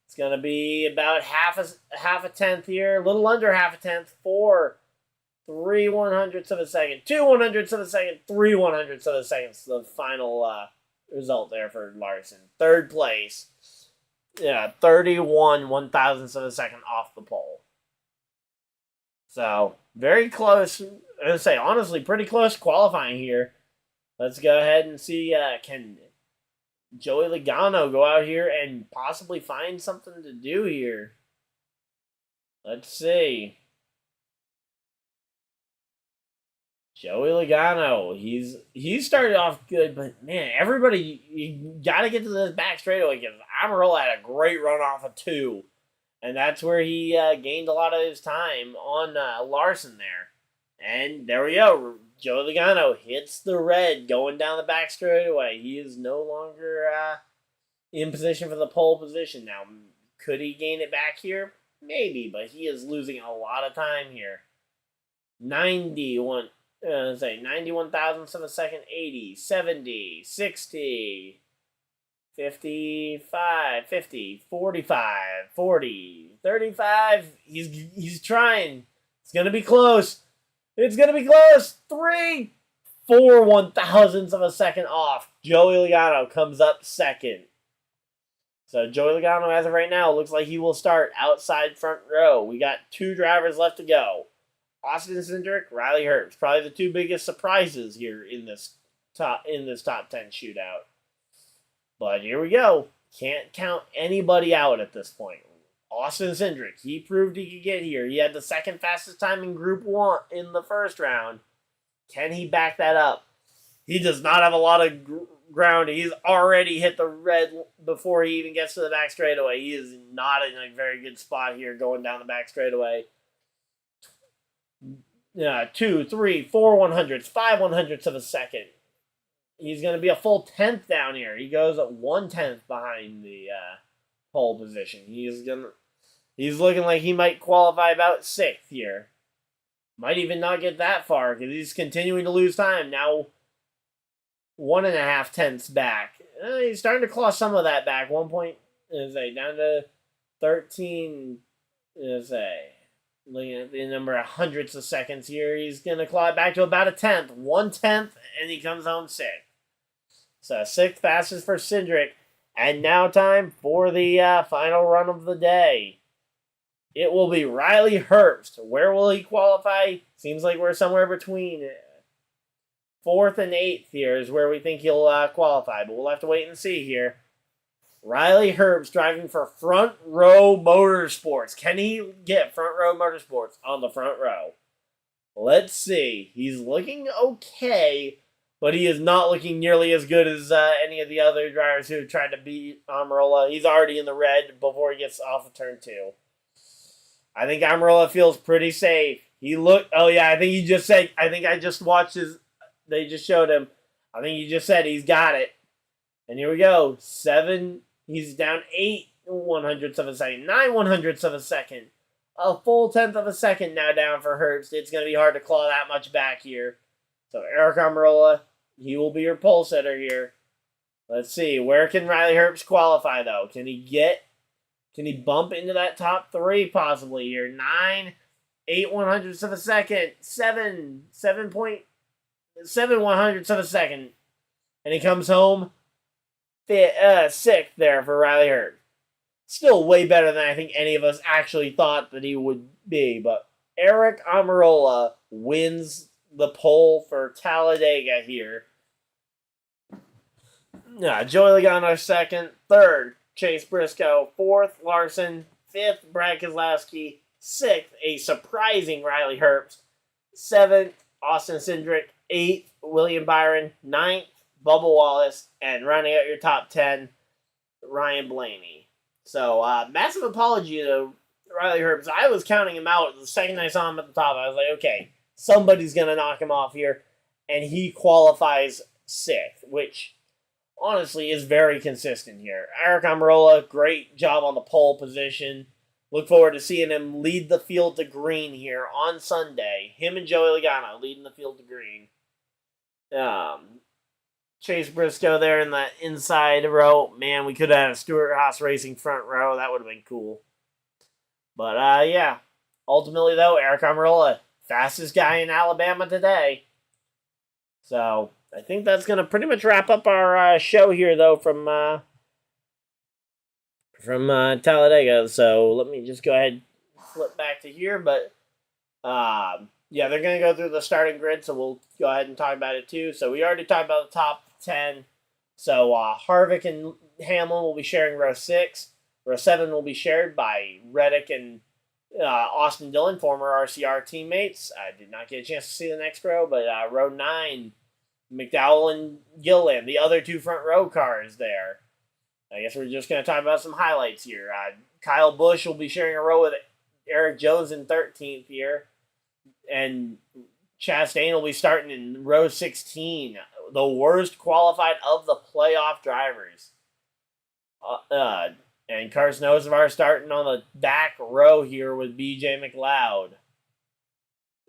It's going to be about half a tenth here, a little under half a tenth for 3 100ths of a second, 2 100ths of a second, 3 100ths of a second. It's the final result there for Larson. Third place. Yeah, 31 1,000ths of a second off the pole. So, very close. I would say, honestly, pretty close qualifying here. Let's go ahead and see, can Joey Logano go out here and possibly find something to do here? Let's see. Joey Logano, he started off good, but man, everybody, you got to get to this back straightaway because Amarola had a great run off of 2, and that's where he gained a lot of his time on Larson there. And there we go, Joey Logano hits the red going down the back straightaway. He is no longer in position for the pole position now. Could he gain it back here? Maybe, but he is losing a lot of time here. 91 thousandths of a second, 80, 70, 60, 55, 50, 45, 40, 35. He's trying. It's going to be close. It's going to be close. 3, 4 1,000ths of a second off. Joey Logano comes up second. So Joey Logano, as of right now, looks like he will start outside front row. We got 2 drivers left to go. Austin Cindric, Riley Herbst, probably the 2 biggest surprises here in this top 10 shootout. But here we go. Can't count anybody out at this point. Austin Cindric, he proved he could get here. He had the second fastest time in Group 1 in the first round. Can he back that up? He does not have a lot of ground. He's already hit the red before he even gets to the back straightaway. He is not in a very good spot here going down the back straightaway. 2, 3, 4 100ths, 5 100ths of a second. He's going to be a full 10th down here. He goes at 1/10 behind the pole position. He's looking like he might qualify about 6th here. Might even not get that far because he's continuing to lose time. Now 1.5 tenths back. He's starting to claw some of that back. 1 point, down to 13. Looking at the number of hundredths of seconds here, he's going to claw it back to about a 10th. 1/10, and he comes home 6th. So 6th fastest for Cindric. And now time for the final run of the day. It will be Riley Herbst. Where will he qualify? Seems like we're somewhere between 4th and 8th here is where we think he'll qualify. But we'll have to wait and see here. Riley Herbst driving for Front Row Motorsports. Can he get Front Row Motorsports on the front row? Let's see. He's looking okay, but he is not looking nearly as good as any of the other drivers who have tried to beat Amarola. He's already in the red before he gets off of turn 2. I think Amarola feels pretty safe. I think he just said, I think I just watched they just showed him. I think he just said he's got it. And here we go. 7, he's down 8 100ths of a second, 9 100ths of a second. A full 10th of a second now down for Herbst. It's going to be hard to claw that much back here. So Eric Amarola, he will be your pole setter here. Let's see. Where can Riley Herbst qualify, though? Can he bump into that top 3 possibly here? 9, 8 100ths of a second. 7 100ths of a second. And he comes home 6th there for Riley Herbst. Still way better than I think any of us actually thought that he would be. But Eric Amarola wins the pole for Talladega here. Joey Logano 2nd. 3rd, Chase Briscoe. 4th, Larson. 5th, Brad Keselowski. 6th, a surprising Riley Herbst. 7th, Austin Cindric. 8th, William Byron. 9th, Bubba Wallace. And rounding out your top 10, Ryan Blaney. So, massive apology to Riley Herbst. I was counting him out the second I saw him at the top. I was like, okay, somebody's going to knock him off here. And he qualifies 6th, which honestly is very consistent here. Eric Almirola, great job on the pole position. Look forward to seeing him lead the field to green here on Sunday. Him and Joey Logano leading the field to green. Chase Briscoe there in the inside row. Man, we could have had a Stewart Haas Racing front row. That would have been cool. But, yeah. Ultimately, though, Eric Almirola, fastest guy in Alabama today. So, I think that's going to pretty much wrap up our show here, though, from Talladega. So, let me just go ahead and flip back to here. But, yeah, they're going to go through the starting grid, so we'll go ahead and talk about it, too. So, we already talked about the top 10. So, Harvick and Hamlin will be sharing row 6. Row 7 will be shared by Reddick and Austin Dillon, former RCR teammates. I did not get a chance to see the next row, but row 9, McDowell and Gilliland, the other two front row cars there. I guess we're just going to talk about some highlights here. Kyle Busch will be sharing a row with Eric Jones in 13th here. And Chastain will be starting in row 16, the worst qualified of the playoff drivers. And Carson Hocevar starting on the back row here with BJ McLeod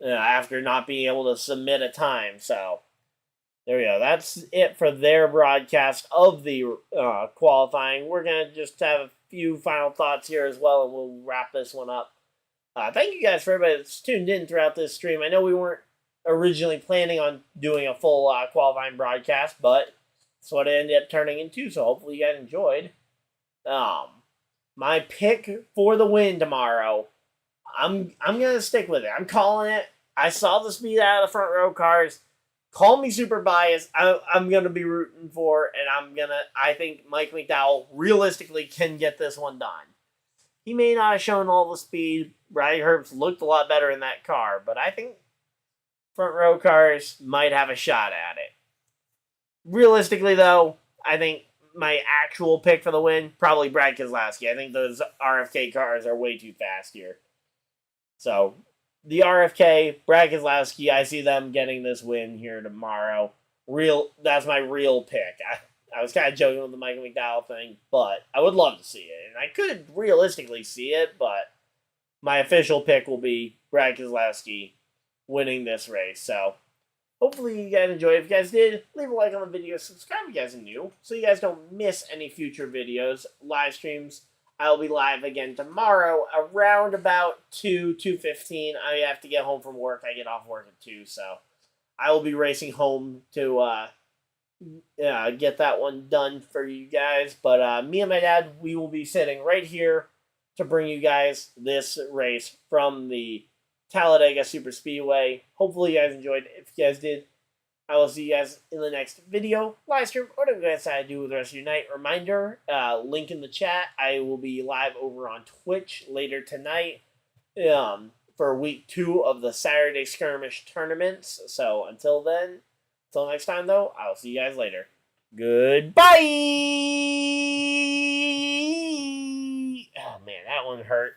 after not being able to submit a time. So, there we go. That's it for their broadcast of the qualifying. We're going to just have a few final thoughts here as well, and we'll wrap this one up. Thank you guys for everybody that's tuned in throughout this stream. I know we weren't originally planning on doing a full qualifying broadcast, but that's what it ended up turning into, so hopefully you guys enjoyed. My pick for the win tomorrow, I'm gonna stick with it. I'm calling it. I saw the speed out of the front row cars. Call me super biased. I'm gonna be rooting for, and I think Mike McDowell realistically can get this one done. He may not have shown all the speed. Riley Herbst looked a lot better in that car, but I think front row cars might have a shot at it. Realistically, though, I think my actual pick for the win, probably Brad Keselowski. I think those RFK cars are way too fast here. So, the RFK, Brad Keselowski, I see them getting this win here tomorrow. That's my real pick. I was kind of joking with the Michael McDowell thing, but I would love to see it. And I could realistically see it, but my official pick will be Brad Keselowski winning this race. So, hopefully you guys enjoyed. If you guys did, leave a like on the video. Subscribe if you guys are new, so you guys don't miss any future videos. Live streams. I'll be live again tomorrow around about 2:15. I have to get home from work. I get off work at 2, so I will be racing home to get that one done for you guys. But me and my dad, we will be sitting right here to bring you guys this race from the Talladega Super Speedway. Hopefully you guys enjoyed. If you guys did, I will see you guys in the next video, live stream, or whatever you guys decide to do with the rest of your night. Reminder, link in the chat. I will be live over on Twitch later tonight for week 2 of the Saturday Skirmish tournaments. So until then, until next time though, I'll see you guys later. Goodbye! Oh man, that one hurt.